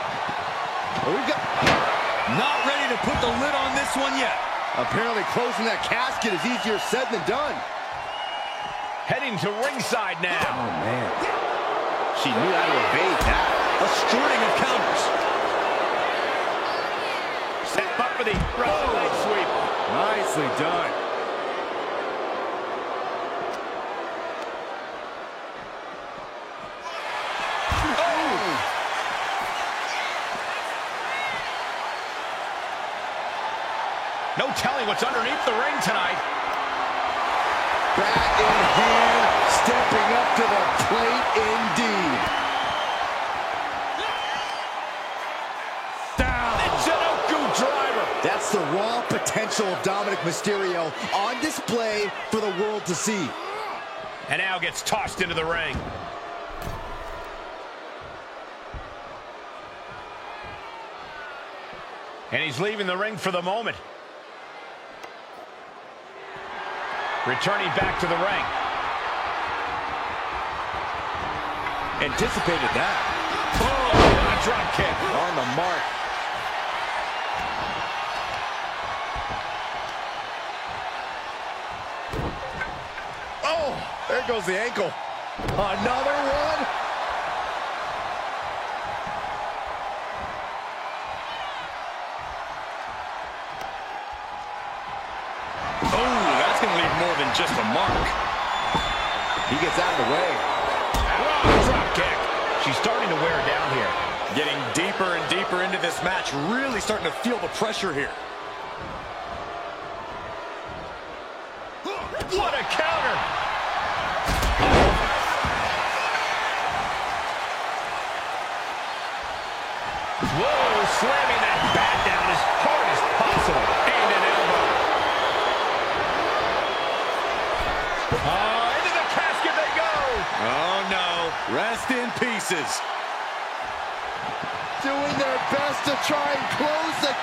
Not ready to put the lid on this one yet. Apparently closing that casket is easier said than done. Heading to ringside now. Oh, man. She knew how to evade that. A string of counters. Set up for the Russian leg sweep. Nicely done. No telling what's underneath the ring tonight. Bat in hand, stepping up to the plate indeed. Down, Jinoku driver. That's the raw potential of Dominic Mysterio on display for the world to see. And now gets tossed into the ring. And he's leaving the ring for the moment. Returning back to the ring. Anticipated that. Oh, a drop kick. On the mark. Oh, there goes the ankle. Another one. More than just a mark. He gets out of the way. Drop kick. She's starting to wear down here. Getting deeper and deeper into this match, really starting to feel the pressure here. What a counter! Whoa, slamming that bat down as hard as possible. And an elbow. Into the casket they go. Oh, no. Rest in pieces. Doing their best to try and close the...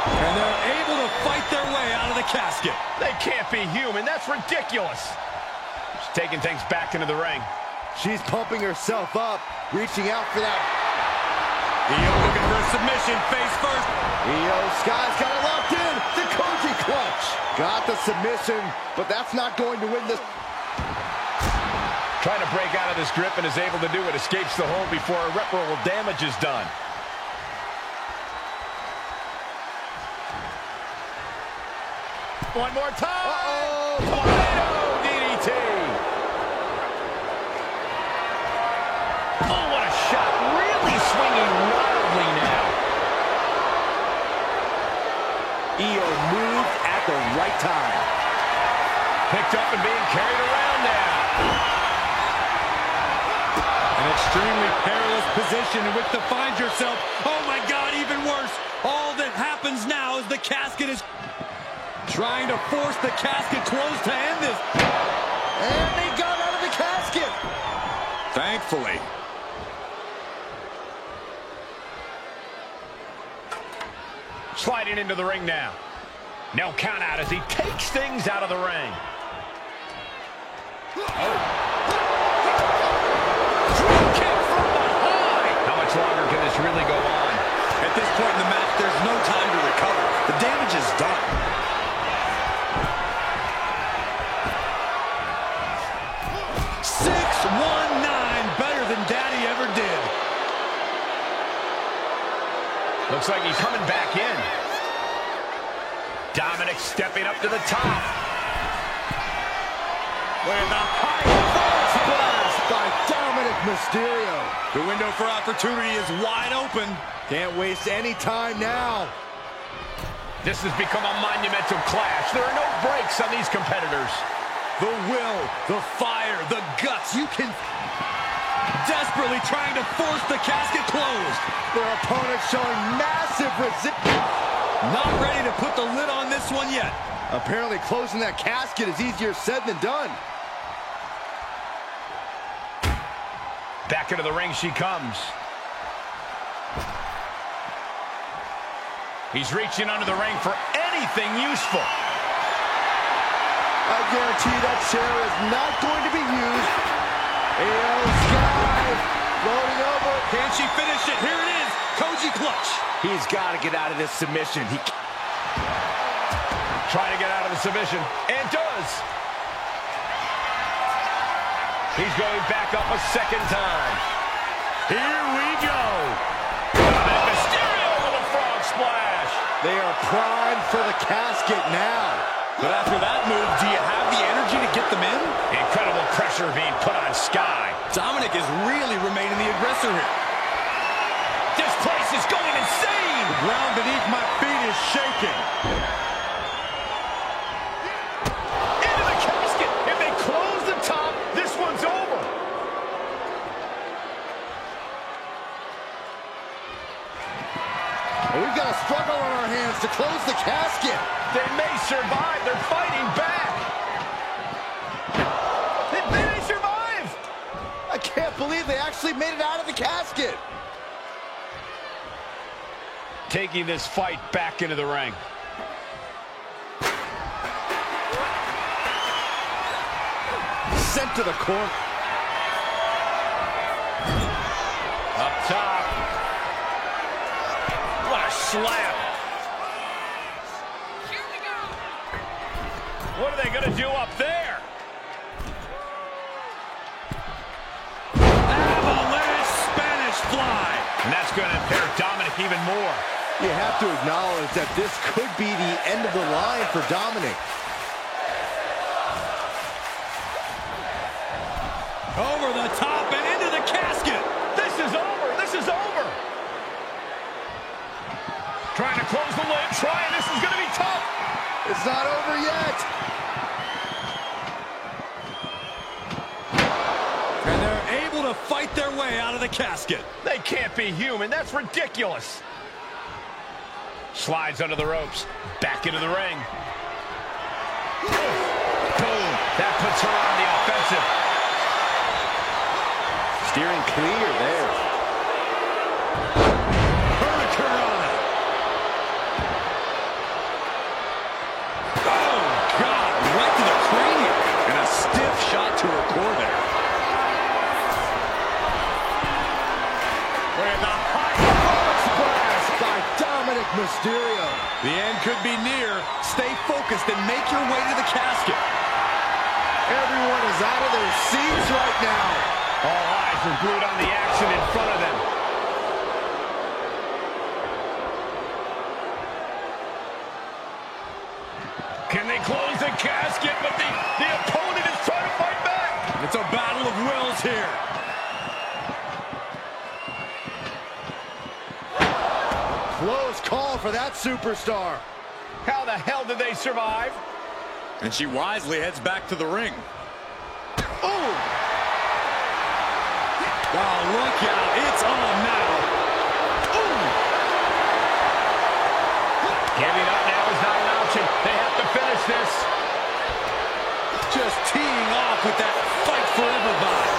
And they're able to fight their way out of the casket. They can't be human. That's ridiculous. She's taking things back into the ring. She's pumping herself up, reaching out for that. Io looking for a submission, face first. Io Sky's got it locked in. The Koji clutch. Got the submission, but that's not going to win this. Trying to break out of this grip and is able to do it. Escapes the hold before irreparable damage is done. One more time. Tornado DDT. Oh, what a shot. Really swinging wildly now. Io moved at the right time. Picked up and being carried around now. An extremely perilous position in which to find yourself. Oh my God, even worse. All that happens now is the casket is trying to force the casket closed to end this. And they got out of the casket. Thankfully. Sliding into the ring now. No count out as he takes things out of the ring. How much longer can this really go on? At this point in the match, there's no time to recover. The damage is done. Better than Daddy ever did. Looks like he's coming back in. Dominic stepping up to the top. With a high splash by Dominic Mysterio. The window for opportunity is wide open. Can't waste any time now. This has become a monumental clash. There are no breaks on these competitors. The will, the fire, the guts. You can... Desperately trying to force the casket closed. Their opponent showing massive resistance. Not ready to put the lid on this one yet. Apparently closing that casket is easier said than done. Back into the ring she comes. He's reaching under the ring for anything useful. I guarantee that chair is not going to be used. Io Sky floating over. Can she finish it? Here it is. Koji clutch. He's got to get out of this submission. Trying to get out of the submission. And does. He's going back up a second time. Here we go. Dominic Mysterio with a frog splash. They are primed for the casket now. But after that move, do you have the energy to get them in? Incredible pressure being put on Sky. Dominic is really remaining the aggressor here. This place is going insane. The ground beneath my feet is shaking. Into the casket. If they close the top, this one's over. And we've got a struggle on our hands to close the casket. They may survive. They're fighting back. They may survive. I can't believe they actually made it out of the casket. Taking this fight back into the ring. Sent to the corner. Up top. What a slap. What are they going to do up there? Avalanche Spanish fly. And that's going to impair Dominic even more. You have to acknowledge that this could be the end of the line for Dominic. Over the top and into the casket. This is is over. This is over. Trying to close the lid. This is going to be tough. It's not over yet. And they're able to fight their way out of the casket. They can't be human. That's ridiculous. Slides under the ropes. Back into the ring. Boom. That puts her on the offensive. Steering clear there. Hurricanrana. Oh, God. Right to the cranium. And a stiff shot to her core there. Look at the high Splash by Dominic Mysterio. The end could be near. Stay focused and make your way to the casket. Everyone is out of their seats right now. All eyes are glued on the action in front of them. Can they close the casket? But the opponent is trying to fight back. It's a battle of wills here. Close call for that superstar. How the hell did they survive? And she wisely heads back to the ring. Oh! Oh, look out. It's on now. Ooh. Giving up now is not an option. They have to finish this. Just teeing off with that fight forever vibe.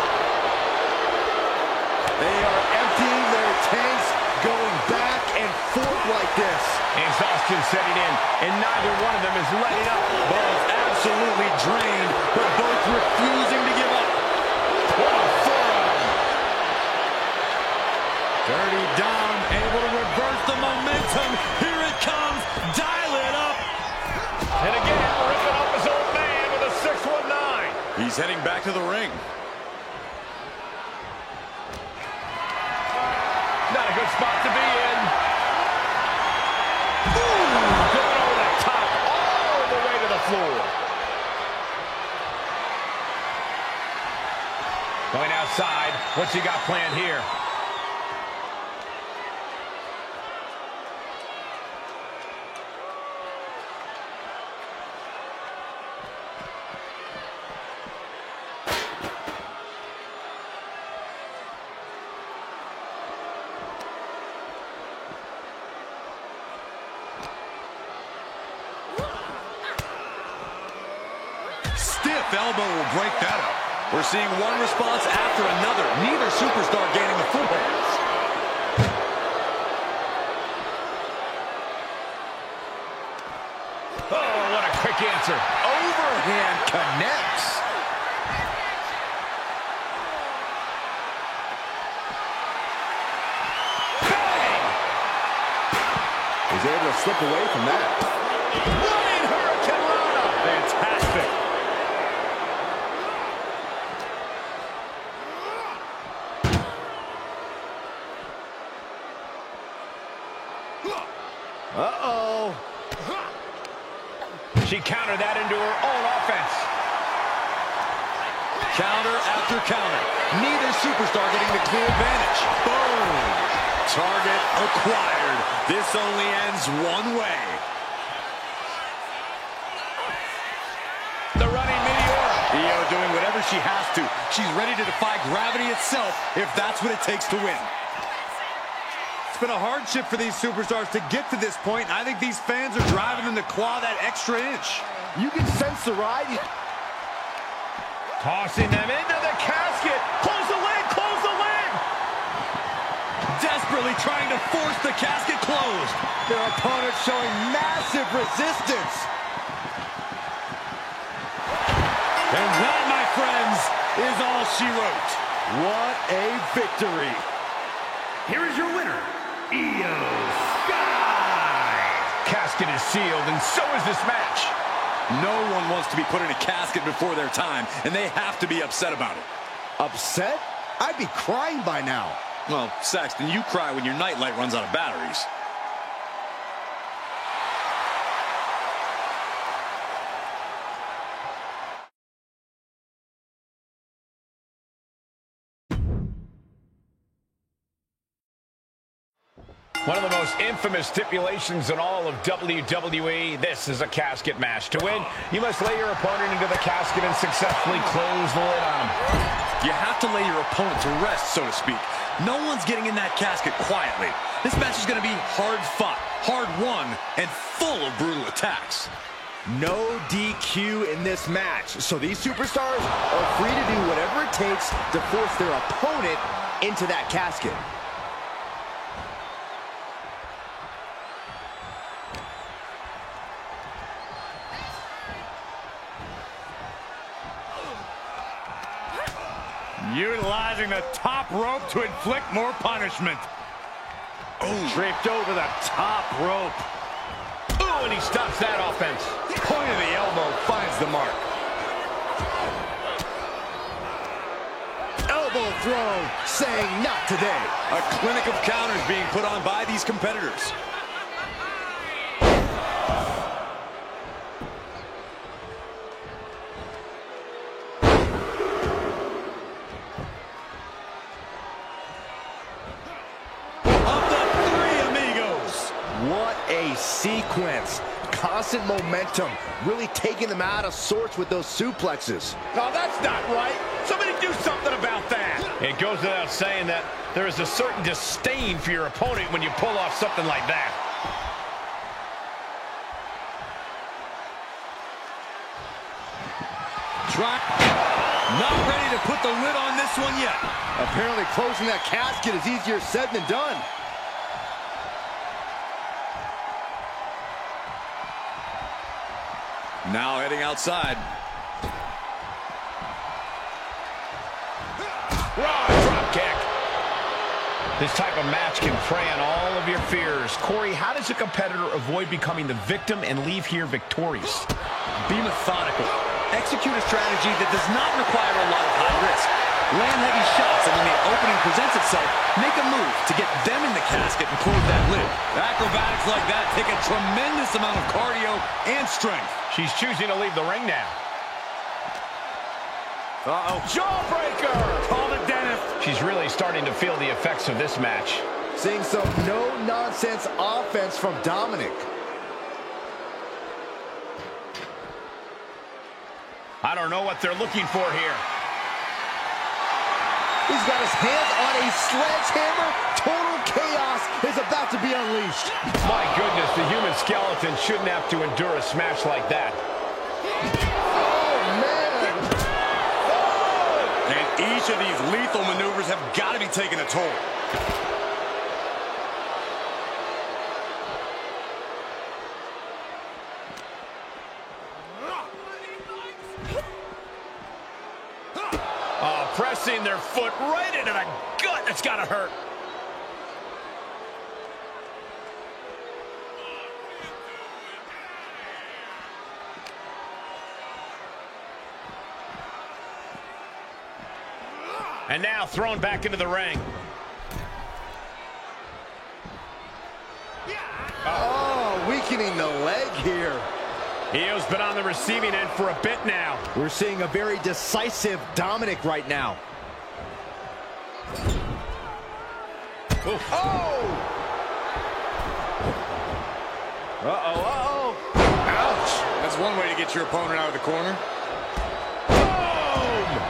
They are emptying their tanks, going back and forth like this. Exhaustion setting in, and neither one of them is letting up. Both absolutely drained, but both refusing to give up. What a forearm. Dirty Dom, able to reverse the momentum. Here it comes. Dial it up. And again, ripping up his old man with a 619. He's heading back to the ring. Not a good spot to be in. Ooh, going over the top, all the way to the floor. Going outside. What's he got planned here? Stiff elbow will break that up. We're seeing one response after another. Neither superstar gaining the foothold. Oh, what a quick answer. Overhand connects. Bang! He's able to slip away from that. Running Hurricanrana. Fantastic. Uh-oh. She countered that into her own offense. Counter after counter. Neither superstar getting the clear advantage. Boom. Target acquired. This only ends one way. The running Meteora. Io doing whatever she has to. She's ready to defy gravity itself if that's what it takes to win. It's been a hardship for these superstars to get to this point, and I think these fans are driving them to claw that extra inch. You can sense the ride. Tossing them into the casket. Close the lid, close the lid. Desperately trying to force the casket closed. Their opponent showing massive resistance. And that, my friends, is all she wrote. What a victory. Here is your winner, Io Sky. Casket is sealed, and so is this match. No one wants to be put in a casket before their time, and they have to be upset about it. Upset? I'd be crying by now. Well, Saxton, you cry when your nightlight runs out of batteries. One of the most infamous stipulations in all of WWE, this is a casket match. To win, you must lay your opponent into the casket and successfully close the lid on him. You have to lay your opponent to rest, so to speak. No one's getting in that casket quietly. This match is going to be hard fought, hard won, and full of brutal attacks. No DQ in this match, so these superstars are free to do whatever it takes to force their opponent into that casket. Utilizing the top rope to inflict more punishment. Oh, draped over the top rope. Ooh, and he stops that offense. Point of the elbow finds the mark. Elbow thrown, saying not today. A clinic of counters being put on by these competitors. What a sequence. Constant momentum, really taking them out of sorts with those suplexes. Oh, that's not right. Somebody do something about that. It goes without saying that there is a certain disdain for your opponent when you pull off something like that. Not ready to put the lid on this one yet. Apparently closing that casket is easier said than done. Now heading outside. Raw drop kick. This type of match can prey on all of your fears. Corey, how does a competitor avoid becoming the victim and leave here victorious? Be methodical. Execute a strategy that does not require a lot of high risk. Land heavy shots, and when the opening presents itself, make a move to get them in the casket and close that lid. Acrobatics like that take a tremendous amount of cardio and strength. She's choosing to leave the ring now. Uh-oh. Jawbreaker! Call it, Dennis. She's really starting to feel the effects of this match. Seeing some no-nonsense offense from Dominic. I don't know what they're looking for here. He's got his hands on a sledgehammer. Total chaos is about to be unleashed. My goodness, the human skeleton shouldn't have to endure a smash like that. Oh, man. And each of these lethal maneuvers have got to be taking a toll. Oh, pressing their foot right into the gut. That's got to hurt. And now thrown back into the ring. Oh, weakening the leg here. Io's been on the receiving end for a bit now. We're seeing a very decisive Dominic right now. Oof. Oh! Uh-oh, uh-oh. Ouch! That's one way to get your opponent out of the corner. Boom!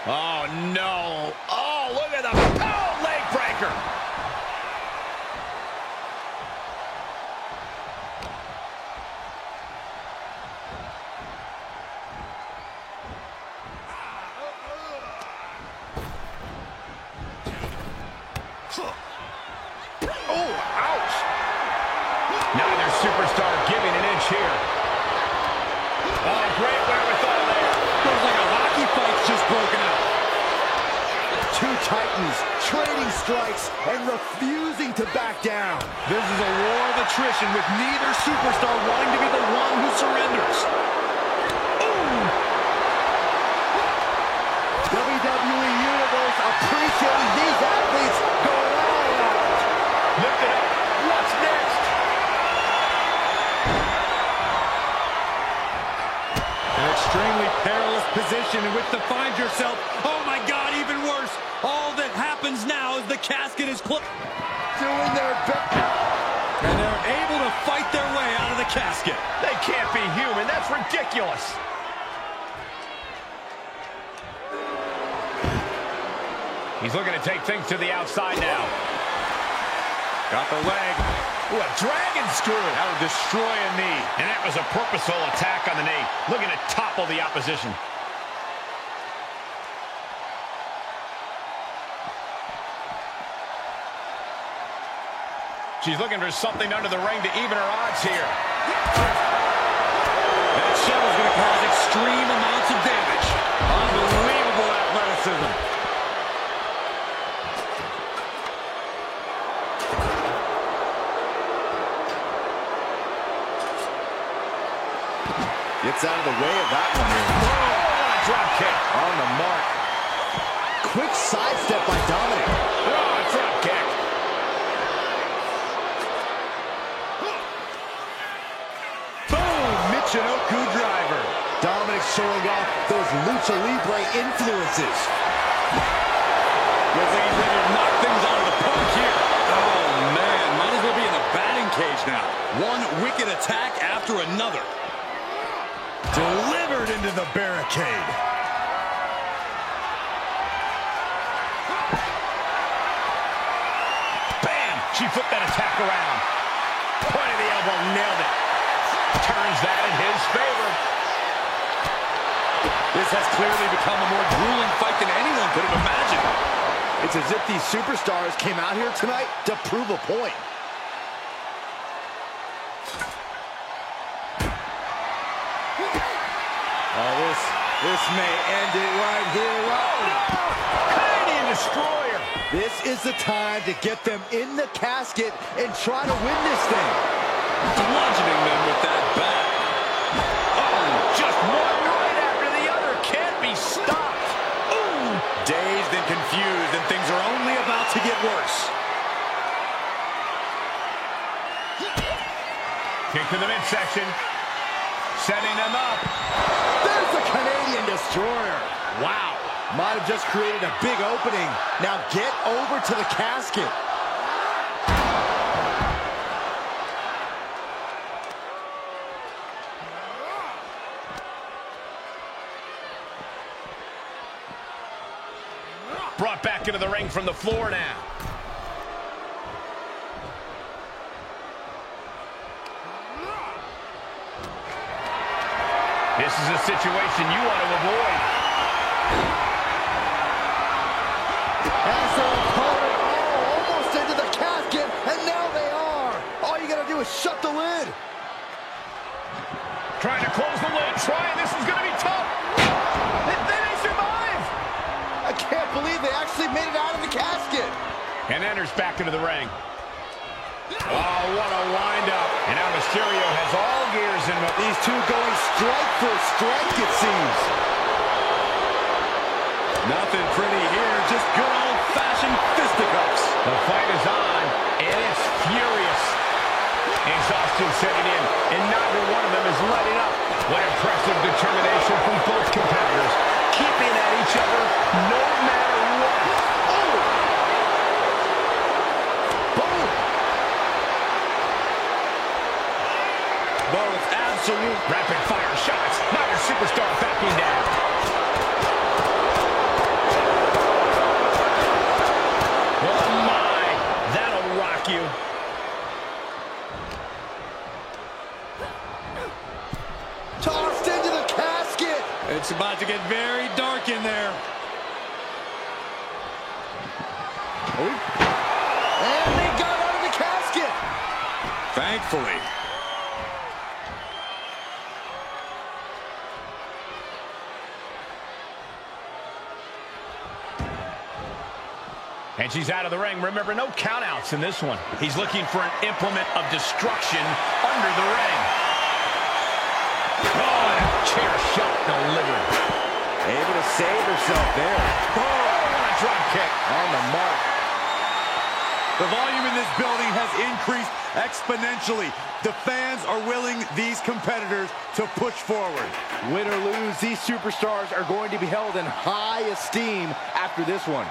Oh, no. Oh, look at the leg breaker. Oh, ouch. Neither superstar giving an inch here. Oh, great wherewithal there. Looks like a hockey fight's just broken out. Two titans trading strikes and refusing to back down. This is a war of attrition with neither superstar wanting to be the one who surrenders. WWE Universe appreciating these athletes going all out. Lift it up. What's next? An extremely perilous ridiculous position in which to find yourself. Oh my God, even worse. All that happens now is the casket is closed. Doing their best. And they're able to fight their way out of the casket. They can't be human. That's ridiculous. He's looking to take things to the outside now. Got the leg. Ooh, a dragon screw. That would destroy a knee. And that was a purposeful attack on the knee. Looking to topple the opposition. She's looking for something under the ring to even her odds here. That shove is going to cause extreme amounts of damage. Unbelievable athleticism. Gets out of the way of that one here. Oh, a drop kick. On the mark. Quick sidestep by Dominic. Oh, a drop kick. Boom! Michinoku driver. Dominic showing off those Lucha Libre influences. Looks like he's ready to knock things out of the park here. Oh, man. Might as well be in the batting cage now. One wicked attack after another. Delivered into the barricade. Bam! She flipped that attack around. Point of the elbow, nailed it. Turns that in his favor. This has clearly become a more grueling fight than anyone could have imagined. It's as if these superstars came out here tonight to prove a point. Oh, this may end it right here. Canadian destroyer. This is the time to get them in the casket and try to win this thing. Bludgeoning them with that bat. Oh, just one right after the other. Can't be stopped. Ooh. Dazed and confused, and things are only about to get worse. Kick to the midsection. Setting them up. There's the Canadian destroyer. Wow. Might have just created a big opening. Now get over to the casket. Brought back into the ring from the floor now. This is a situation you want to avoid. As their opponent, almost into the casket, and now they are. All you gotta do is shut the lid. Trying to close the lid, this is going to be tough. They may survive. I can't believe they actually made it out of the casket. And enters back into the ring. Oh, what a wind-up. And now Mysterio has all gears in him. These two going strike for strike, it seems. Nothing pretty here, just good old-fashioned fisticuffs. The fight is on, and it's furious. Exhaustion setting in, and neither one of them is letting up. What impressive determination from both competitors, keeping at each other no matter what. Oh! Boom! Both absolute Rapid-fire shots. Neither superstar backing down. Oh, my. That'll rock you. Tossed into the casket. It's about to get very dark in there. And they got out of the casket. Thankfully. And she's out of the ring. Remember, no countouts in this one. He's looking for an implement of destruction under the ring. Oh, and a chair shot delivered. Able to save herself there. Oh, what a drop kick. On the mark. The volume in this building has increased exponentially. The fans are willing these competitors to push forward. Win or lose, these superstars are going to be held in high esteem after this one.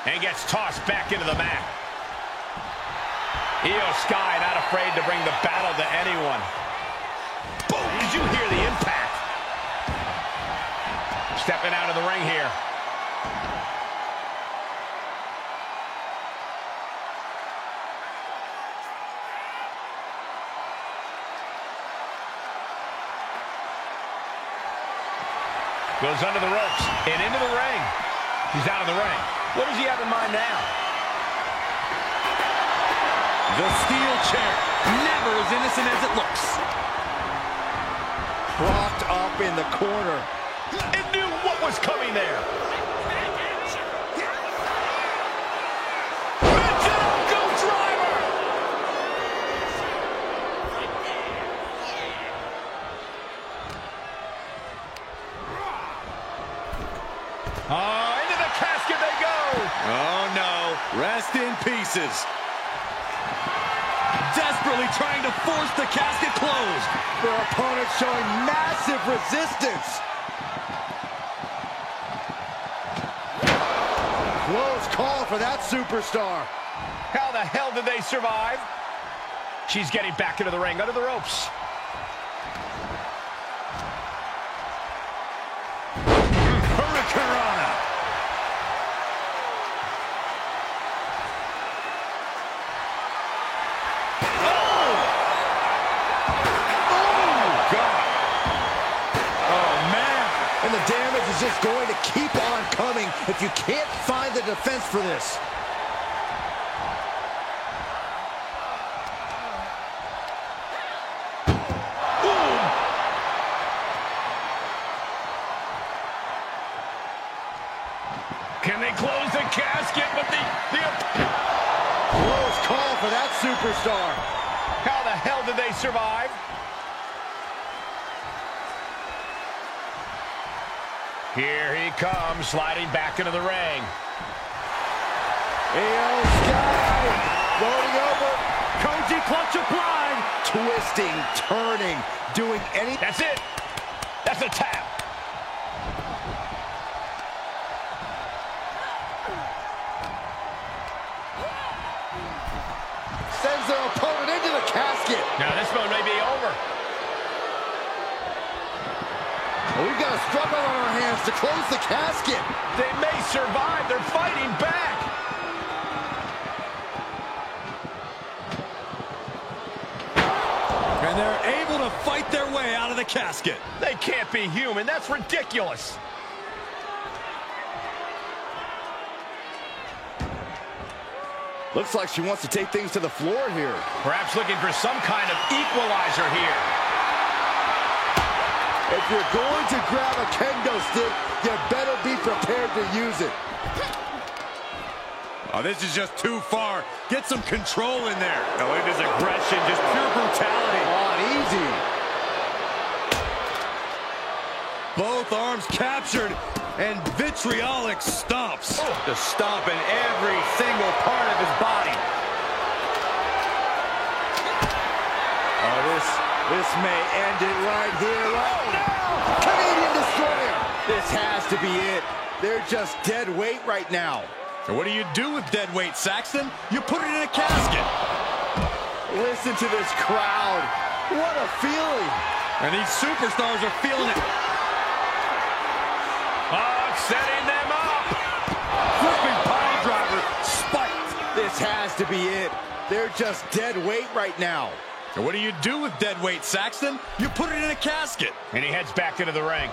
And gets tossed back into the mat. Io Sky not afraid to bring the battle to anyone. Boom! Did you hear the impact? Stepping out of the ring here. Goes under the ropes and into the ring. He's out of the ring. What does he have in mind now? The steel chair, never as innocent as it looks. Propped up in the corner. It knew what was coming there. Go driver! Into the casket they go. Oh no, rest in pieces. Desperately trying to force the casket closed. Their opponent showing massive resistance. Close call for that superstar. How the hell did they survive? She's getting back into the ring under the ropes. Hurricanrana. And the damage is just going to keep on coming if you can't find the defense for this. Boom! Can they close the casket? But Close call for that superstar. How the hell did they survive? Here he comes, sliding back into the ring. Io Sky floating over. Koji clutch applied. Twisting, turning, doing anything. That's it. That's a tap. Sends their opponent into the casket. Now this one may be over. We've got a struggle on our hands to close the casket. They may survive. They're fighting back. And they're able to fight their way out of the casket. They can't be human. That's ridiculous. Looks like she wants to take things to the floor here. Perhaps looking for some kind of equalizer here. If you're going to grab a kendo stick, you better be prepared to use it. Oh, this is just too far. Get some control in there. Oh, look at this aggression, just pure brutality. Oh, easy. Both arms captured, and vitriolic stomps. Just stomping every single part of his body. Oh, this may end it right here. Right now. Canadian Destroyer. This has to be it. They're just dead weight right now. And what do you do with dead weight, Saxton? You put it in a casket. Listen to this crowd. What a feeling. And these superstars are feeling it. Setting them up. Flipping pile driver, spiked. This has to be it. They're just dead weight right now. And what do you do with dead weight, Saxton? You put it in a casket. And he heads back into the ring.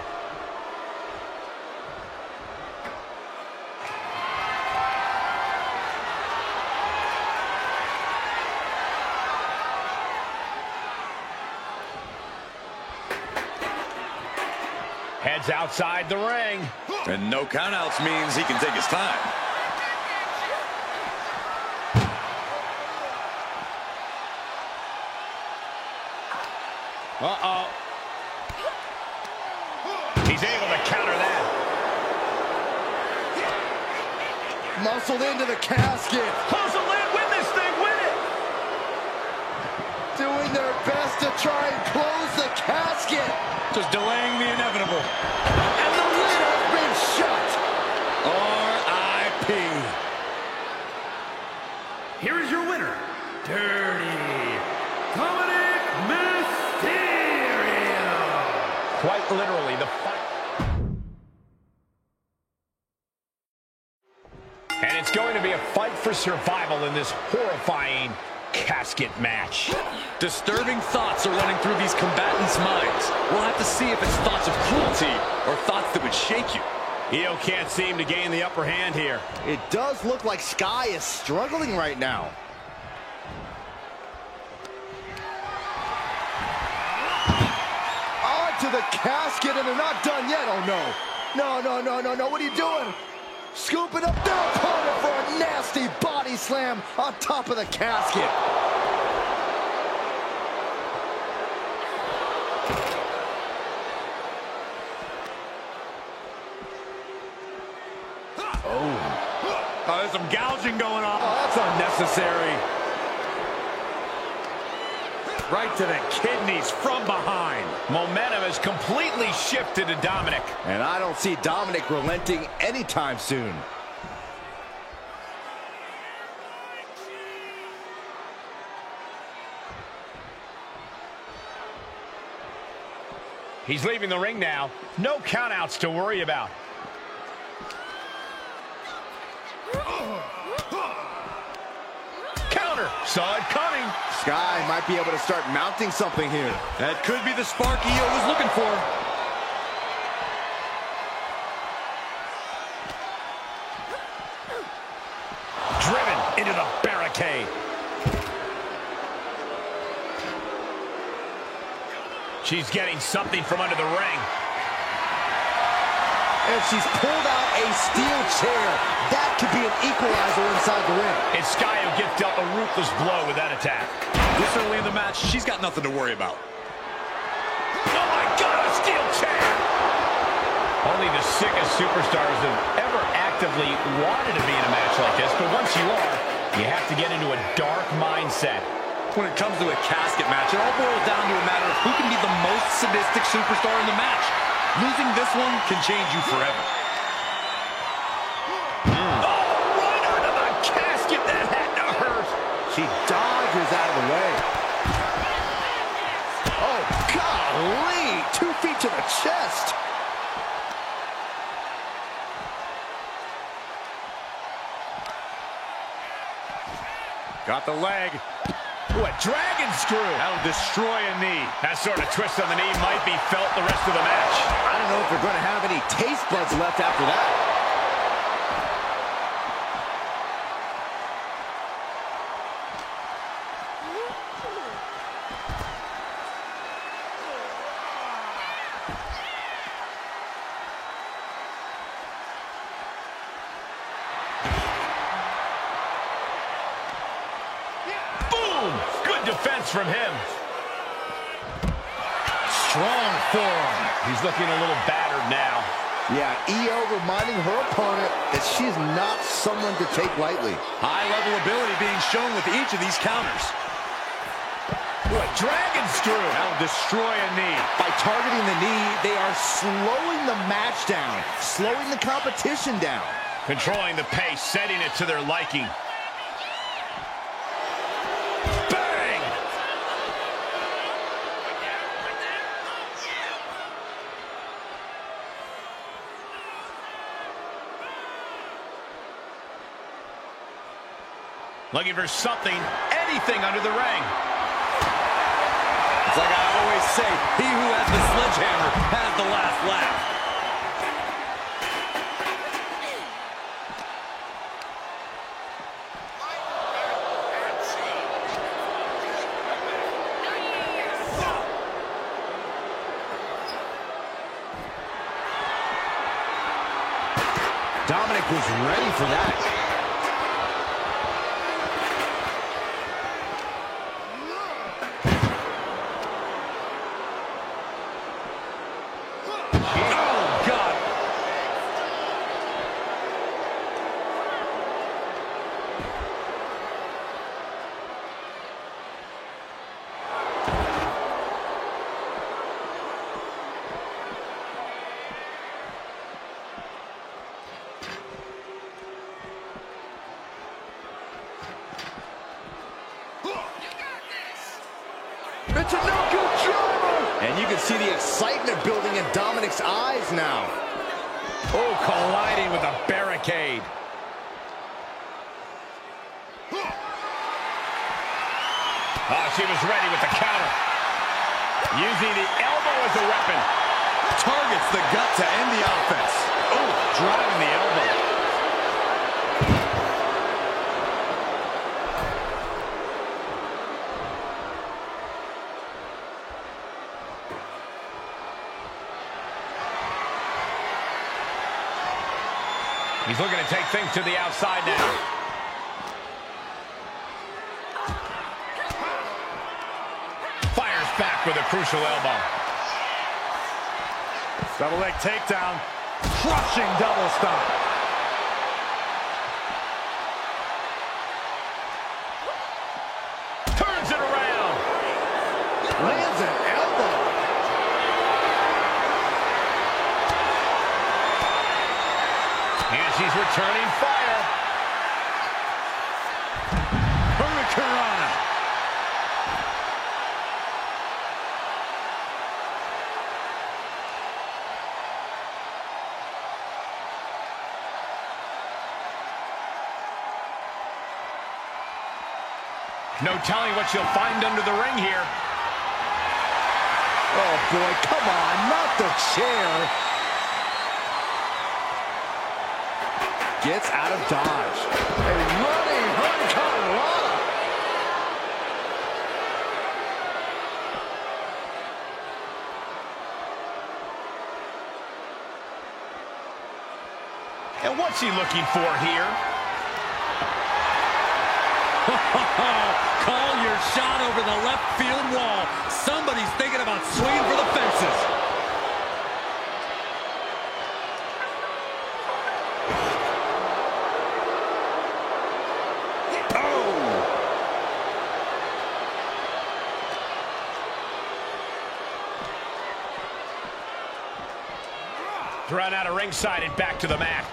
Heads outside the ring. And no countouts means he can take his time. Uh-oh. He's able to counter that. Muscled into the casket. Hustle in, win this thing, win it! Doing their best to try and close the casket. Just delaying the inevitable. And the lid has been shut. R.I.P. Here is your winner, Dirty Dominic Mysterio. Quite literally, the fight. And it's going to be a fight for survival in this horrifying casket match. Disturbing thoughts are running through these combatants' minds. We'll have to see if it's thoughts of cruelty or thoughts that would shake you. Io can't seem to gain the upper hand here. It does look like Sky is struggling right now. Onto the casket, and they're not done yet. Oh, no. No. What are you doing? Scooping up their opponent for a nasty body slam on top of the casket. Oh, there's some gouging going on. Oh, that's unnecessary. Right to the kidneys from behind. Momentum has completely shifted to Dominic. And I don't see Dominic relenting anytime soon. He's leaving the ring now. No countouts to worry about. Counter. Saw it coming. Sky might be able to start mounting something here. That could be the spark Io was looking for. Driven into the barricade. She's getting something from under the ring. And she's pulled out a steel chair. That could be an equalizer inside the ring. And Sky will get dealt a ruthless blow with that attack. This early in the match, she's got nothing to worry about. Oh my God, a steel chair! Only the sickest superstars have ever actively wanted to be in a match like this, but once you are, you have to get into a dark mindset. When it comes to a casket match, it all boils down to a matter of who can be the most sadistic superstar in the match. Losing this one can change you forever. Oh, right under the casket. That had to hurt. She dodges out of the way. Oh, golly! 2 feet to the chest. Got the leg. Ooh, a dragon screw. That'll destroy a knee. That sort of twist on the knee might be felt the rest of the match. I don't know if they're going to have any taste buds left after that. Good defense from him. Strong forearm. He's looking a little battered now. Yeah, Io reminding her opponent that she's not someone to take lightly. High-level ability being shown with each of these counters. What dragon screw. That'll destroy a knee. By targeting the knee, they are slowing the match down, slowing the competition down. Controlling the pace, setting it to their liking. Bang! Looking for something, anything under the ring. It's like I always say, he who has the sledgehammer has the last laugh. Dominic was ready for that. It's a no-good driver! And you can see the excitement building in Dominic's eyes now. Oh, colliding with a barricade. Oh, she was ready with the counter. Using the elbow as a weapon. Targets the gut to end the offense. Oh, driving the elbow. He's looking to take things to the outside now. Fires back with a crucial elbow. Double leg takedown. Crushing double stomp. Turns it around. Lands an elbow. And she's returning fire. Hurricanrana. No telling what she'll find under the ring here. Oh, boy, come on, not the chair. Gets out of dodge. A running Hurricanrana. And what's he looking for here? Call your shot over the left field wall. Somebody's thinking about swinging for the fences. Run out of ringside and back to the mat.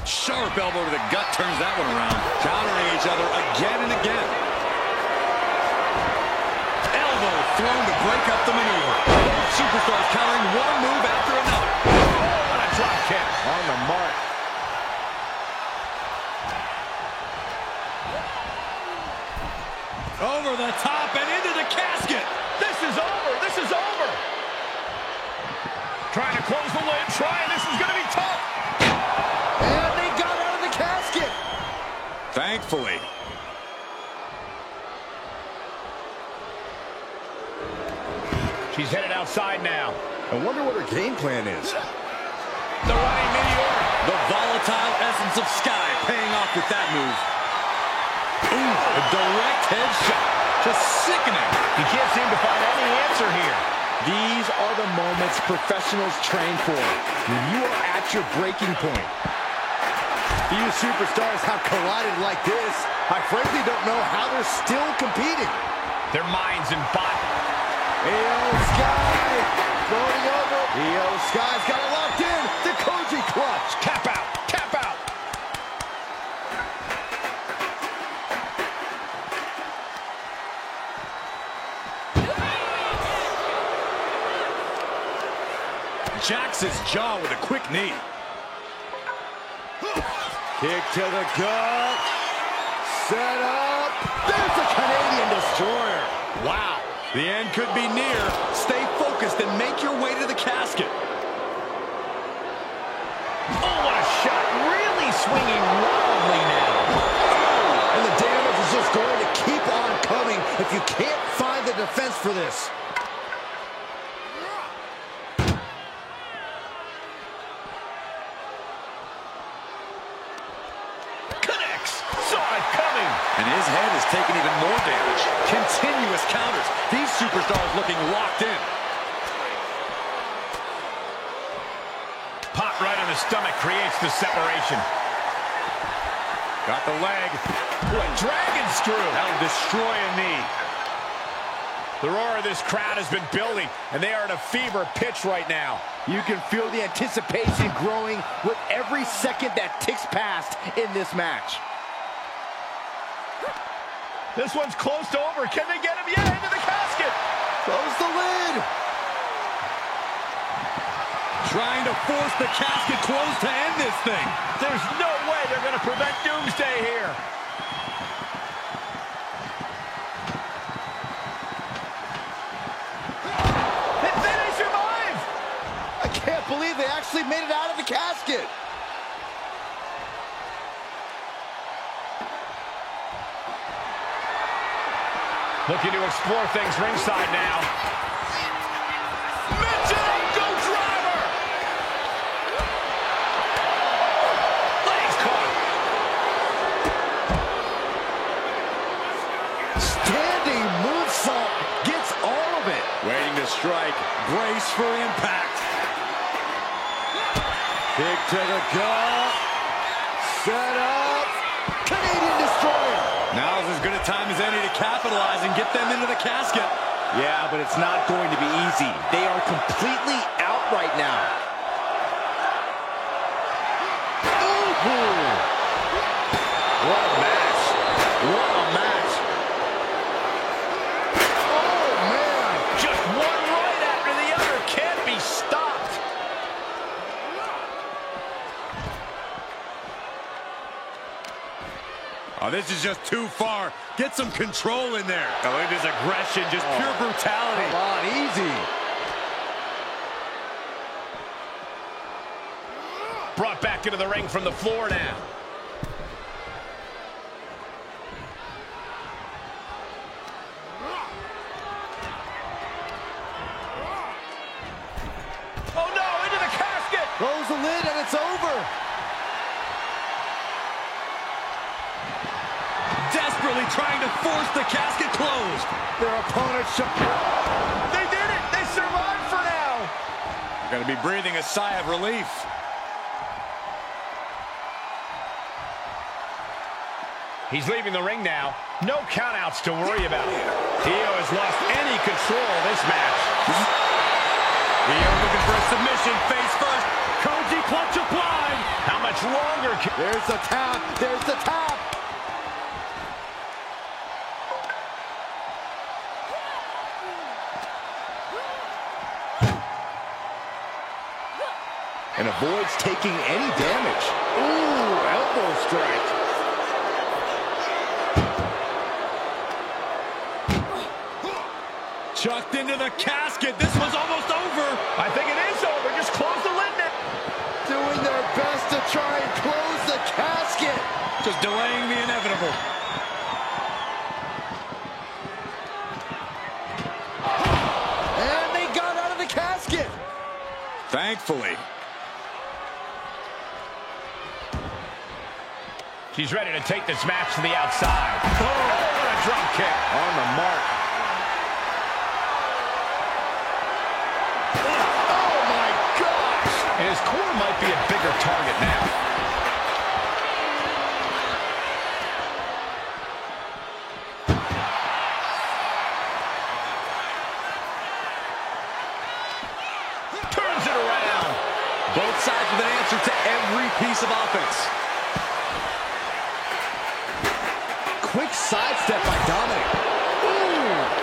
Sharp elbow to the gut turns that one around. Countering each other again and again. Elbow thrown to break up the maneuver. Both superstars countering one move after another. Oh, and a drop kick. On the mark. Over the top and into the casket. This is over. This is over. Trying to close the lid. Trying. This is going to be tough. And they got out of the casket. Thankfully. She's headed outside now. I wonder what her game plan is. The running meteor. The volatile essence of Sky paying off with that move. Ooh, a direct headshot. Just sickening. He can't seem to find any answer here. These are the moments professionals train for. When you are at your breaking point. Few superstars have collided like this. I frankly don't know how they're still competing. Their minds and body. Io Sky going over. Io Sky's got it locked in. The Koji clutch. Tap out. Tap out. Jacks his jaw with a quick knee. Kick to the gut. Set up. There's a Canadian destroyer. Wow. The end could be near. Stay focused and make your way to the casket. Oh, what a shot. Really swinging wildly now. And the damage is just going if you can't find the defense for this. Connects. Saw it coming. And his head is taking even more damage. Continuous counters. These superstars looking locked in. Pop right on the stomach creates the separation. Got the leg. What dragon screw. That'll destroy a knee. The roar of this crowd has been building, and they are at a fever pitch right now. You can feel the anticipation growing with every second that ticks past in this match. This one's close to over. Can they get him? Yeah, into the casket. Close the lid. Trying to force the casket closed to end this thing. There's no way they're going to prevent Doomsday here. And then they survive. I can't believe they actually made it out of the casket. Looking to explore things ringside now. Go driver! Legs caught. Standing moonsault gets all of it. Waiting to strike. Brace for impact. Kick to the gut. Set up. Canadian Destroyer. Now's as good a time as any to capitalize and get them into the casket. Yeah, but it's not going to be easy. They are completely out right now. Ooh. What a match. What a match. Oh, man. Just one right after the other. Can't be stopped. Oh, this is just too far. Get some control in there. Oh, look at this aggression, just pure brutality. Come on, easy. Brought back into the ring from the floor now. Oh no, into the casket! Close the lid and it's over. Desperately trying to force the casket closed. Their opponent They did it! They survived for now! You're going to be breathing a sigh of relief. He's leaving the ring now. No countouts to worry about. Io has lost any control of this match. Io looking for a submission, face first. Koji clutch applied. How much longer can... There's the tap. There's the tap. And avoids taking any damage. Ooh, elbow strike. Chucked into the casket. This one's almost over. I think it is over. Just close the lid now. Doing their best to try and close the casket. Just delaying the inevitable. And they got out of the casket. Thankfully. She's ready to take this match to the outside. Oh, what a drop kick. On the mark. Oh, my gosh. And his core might be a bigger target now. Turns it around. Both sides with an answer to every piece of offense. Quick sidestep by Dominic. Ooh.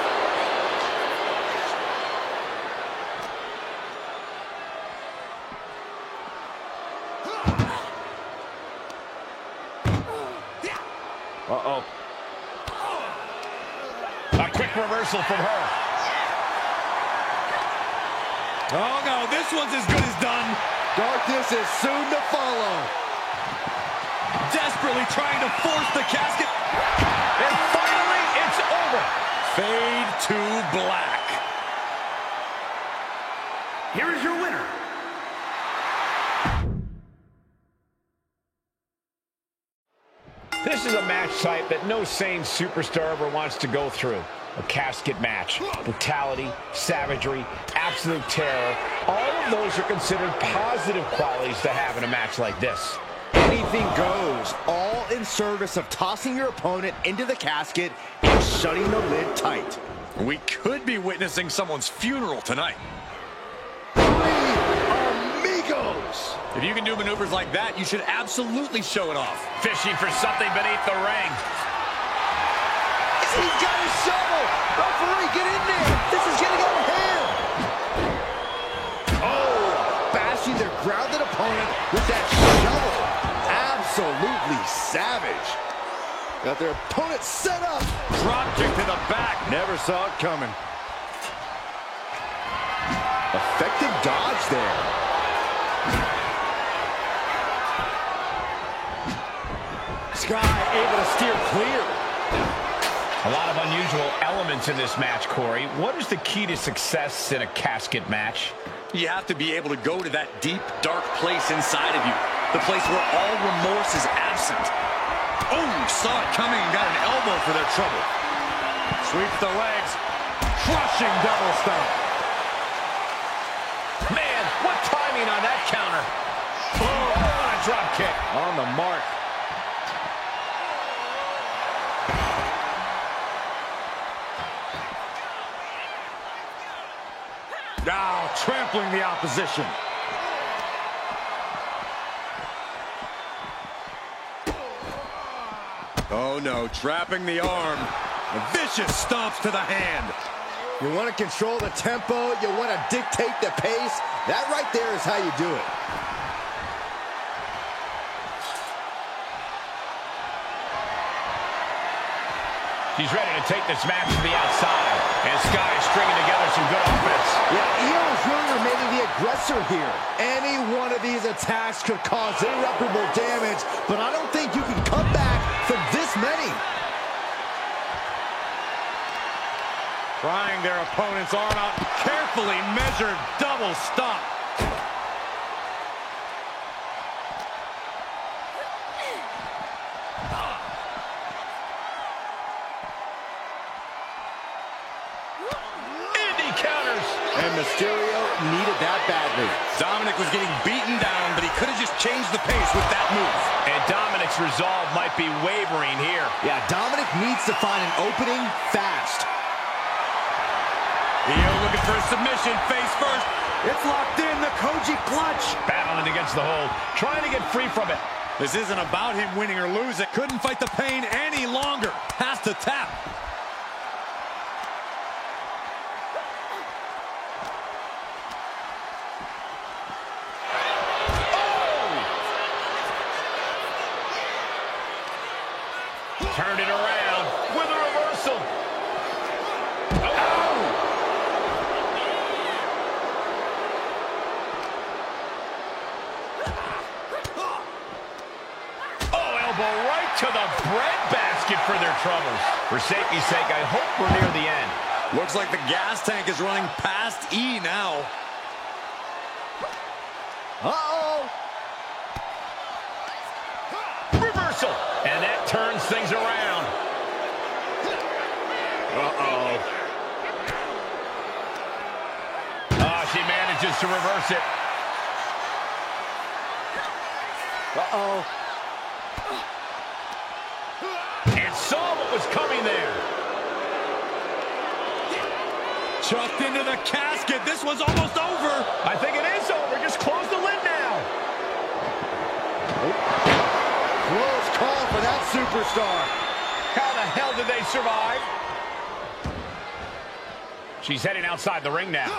Uh-oh. A quick reversal from her. Oh, no, this one's as good as done. Darkness is soon to follow. Desperately trying to force the casket. And finally, it's over. Fade to black. Here is your winner. This is a match type that no sane superstar ever wants to go through. A casket match. Brutality, savagery, absolute terror. All of those are considered positive qualities to have in a match like this. Anything goes, all in service of tossing your opponent into the casket and shutting the lid tight. We could be witnessing someone's funeral tonight. Amigos! If you can do maneuvers like that, you should absolutely show it off. Fishing for something beneath the ring. He's got his shovel! Referee, get in there! This is getting out of hand! Oh, bashing their grounded opponent with that shovel. Absolutely savage. Got their opponent set up. Drop kick to the back. Never saw it coming. Effective dodge there. Sky able to steer clear. A lot of unusual elements in this match, Corey. What is the key to success in a casket match? You have to be able to go to that deep, dark place inside of you. The place where all remorse is absent. Oh, saw it coming and got an elbow for their trouble. Sweeps the legs. Crushing double stomp. Man, what timing on that counter. Oh, what a drop kick. On the mark. Now trampling the opposition. Oh no, trapping the arm. Vicious stomps to the hand. You want to control the tempo, you want to dictate the pace. That right there is how you do it. She's ready to take this match to the outside. And Sky is stringing together some good offense. Yeah, Io is really remaining the aggressor here. Any one of these attacks could cause irreparable damage, but I don't think you can come back from this many. Prying their opponent's arm out. Carefully measured double stomp. And Mysterio needed that badly. Dominic was getting beaten down, but he could have just changed the pace with that move. And Dominic's resolve might be wavering here. Yeah, Dominic needs to find an opening fast. Io looking for a submission, face first. It's locked in, the Koji clutch. Battling against the hold, trying to get free from it. This isn't about him winning or losing. Couldn't fight the pain any longer. Has to tap. Turned it around with a reversal. Oh, elbow right to the breadbasket for their troubles. For safety's sake, I hope we're near the end. Looks like the gas tank is running past E now. Uh-oh. Reversal. And that turns things around. Uh-oh. Oh, she manages to reverse it. Uh-oh. And saw what was coming there. Chucked into the casket. This one's almost over. I think it is over. Just close the lid now. Close call for that superstar. How the hell did they survive? She's heading outside the ring now.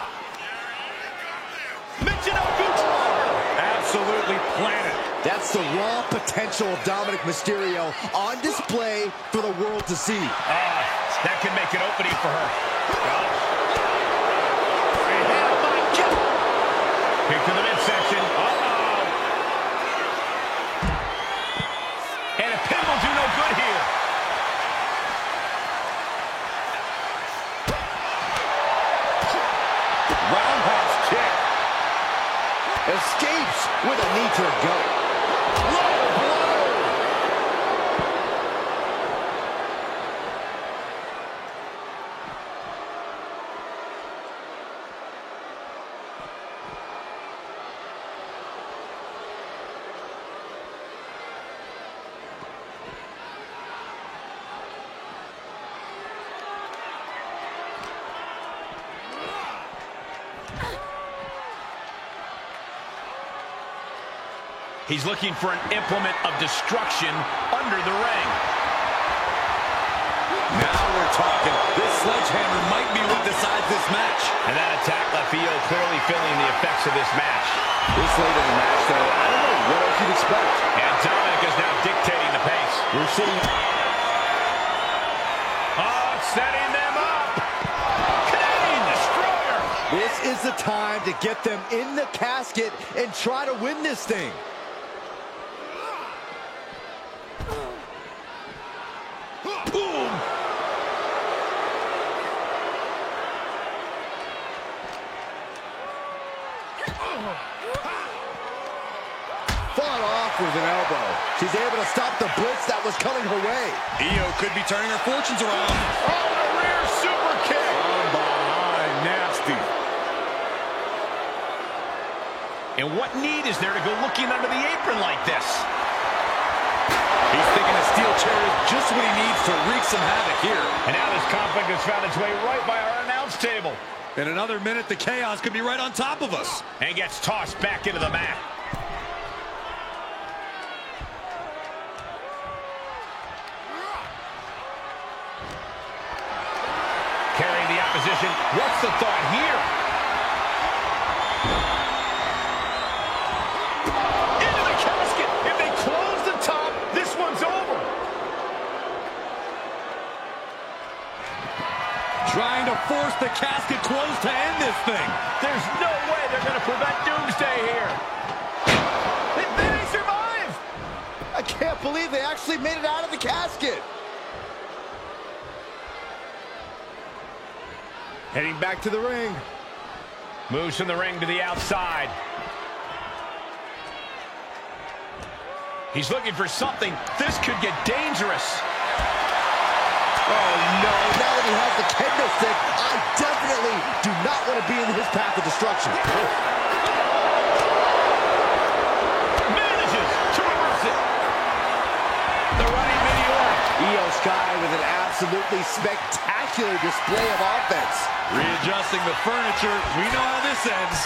Michinoku driver. Absolutely planted. That's the raw potential of Dominic Mysterio on display for the world to see. That can make an opening for her. Kick to the midsection. Uh-oh. And a pin will do no good here. Escapes with a knee to the gut. Low blow. He's looking for an implement of destruction under the ring. Now we're talking. This sledgehammer might be what decides this match. And that attack left Io clearly feeling the effects of this match. This late in the match, though, I don't know what else you'd expect. And Dominic is now dictating the pace. We're seeing... Oh, setting them up. Canadian Destroyer. This is the time to get them in the casket and try to win this thing. Boom. Fought off with an elbow. She's able to stop the blitz that was coming her way. Io could be turning her fortunes around. Oh, the rear super kick. From behind, nasty. And what need is there to go looking under the apron like this? He's thinking a steel chair is just what he needs to wreak some havoc here. And now this conflict has found its way right by our announce table. In another minute, the chaos could be right on top of us. And gets tossed back into the mat. Carrying the opposition. What's the thought here? Into the casket. If they close the top, this one's over. Trying to force the casket closed to end this thing. There's no way they're going to prevent Doomsday here. They survive. I can't believe they actually made it out of the casket. Heading back to the ring. Moves from the ring to the outside. He's looking for something. This could get dangerous. Oh no, now that he has the kendo stick, I definitely do not want to be in his path of destruction. Manages to reverse it. The running meteor. Io Sky with an absolutely spectacular display of offense. Readjusting the furniture. We know how this ends.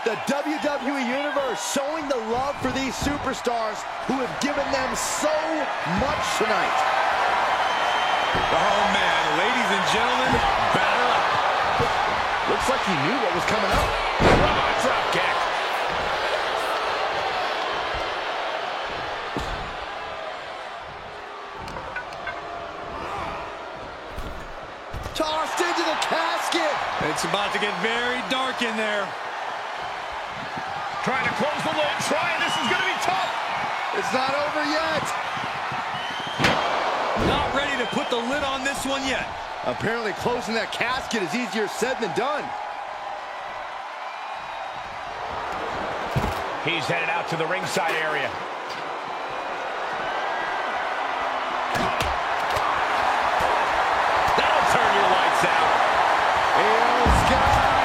The WWE Universe showing the love for these superstars who have given them so much tonight. Oh man, ladies and gentlemen, batter up. Looks like he knew what was coming up. Oh, drop kick. Tossed into the casket. It's about to get very dark in there. Trying to close the lid. This is going to be tough. It's not over yet. Not ready to put the lid on this one yet. Apparently closing that casket is easier said than done. He's headed out to the ringside area. That'll turn your lights out. Io Sky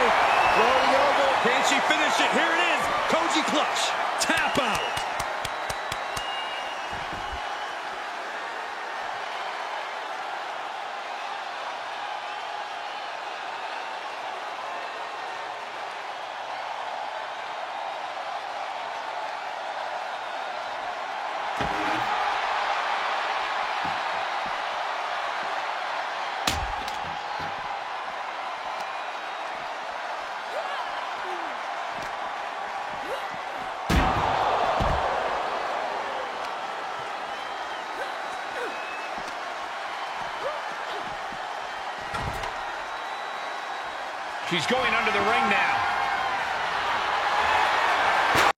rolling over. Can she finish it? Here it is. Koji clutch. Tap out. She's going under the ring now.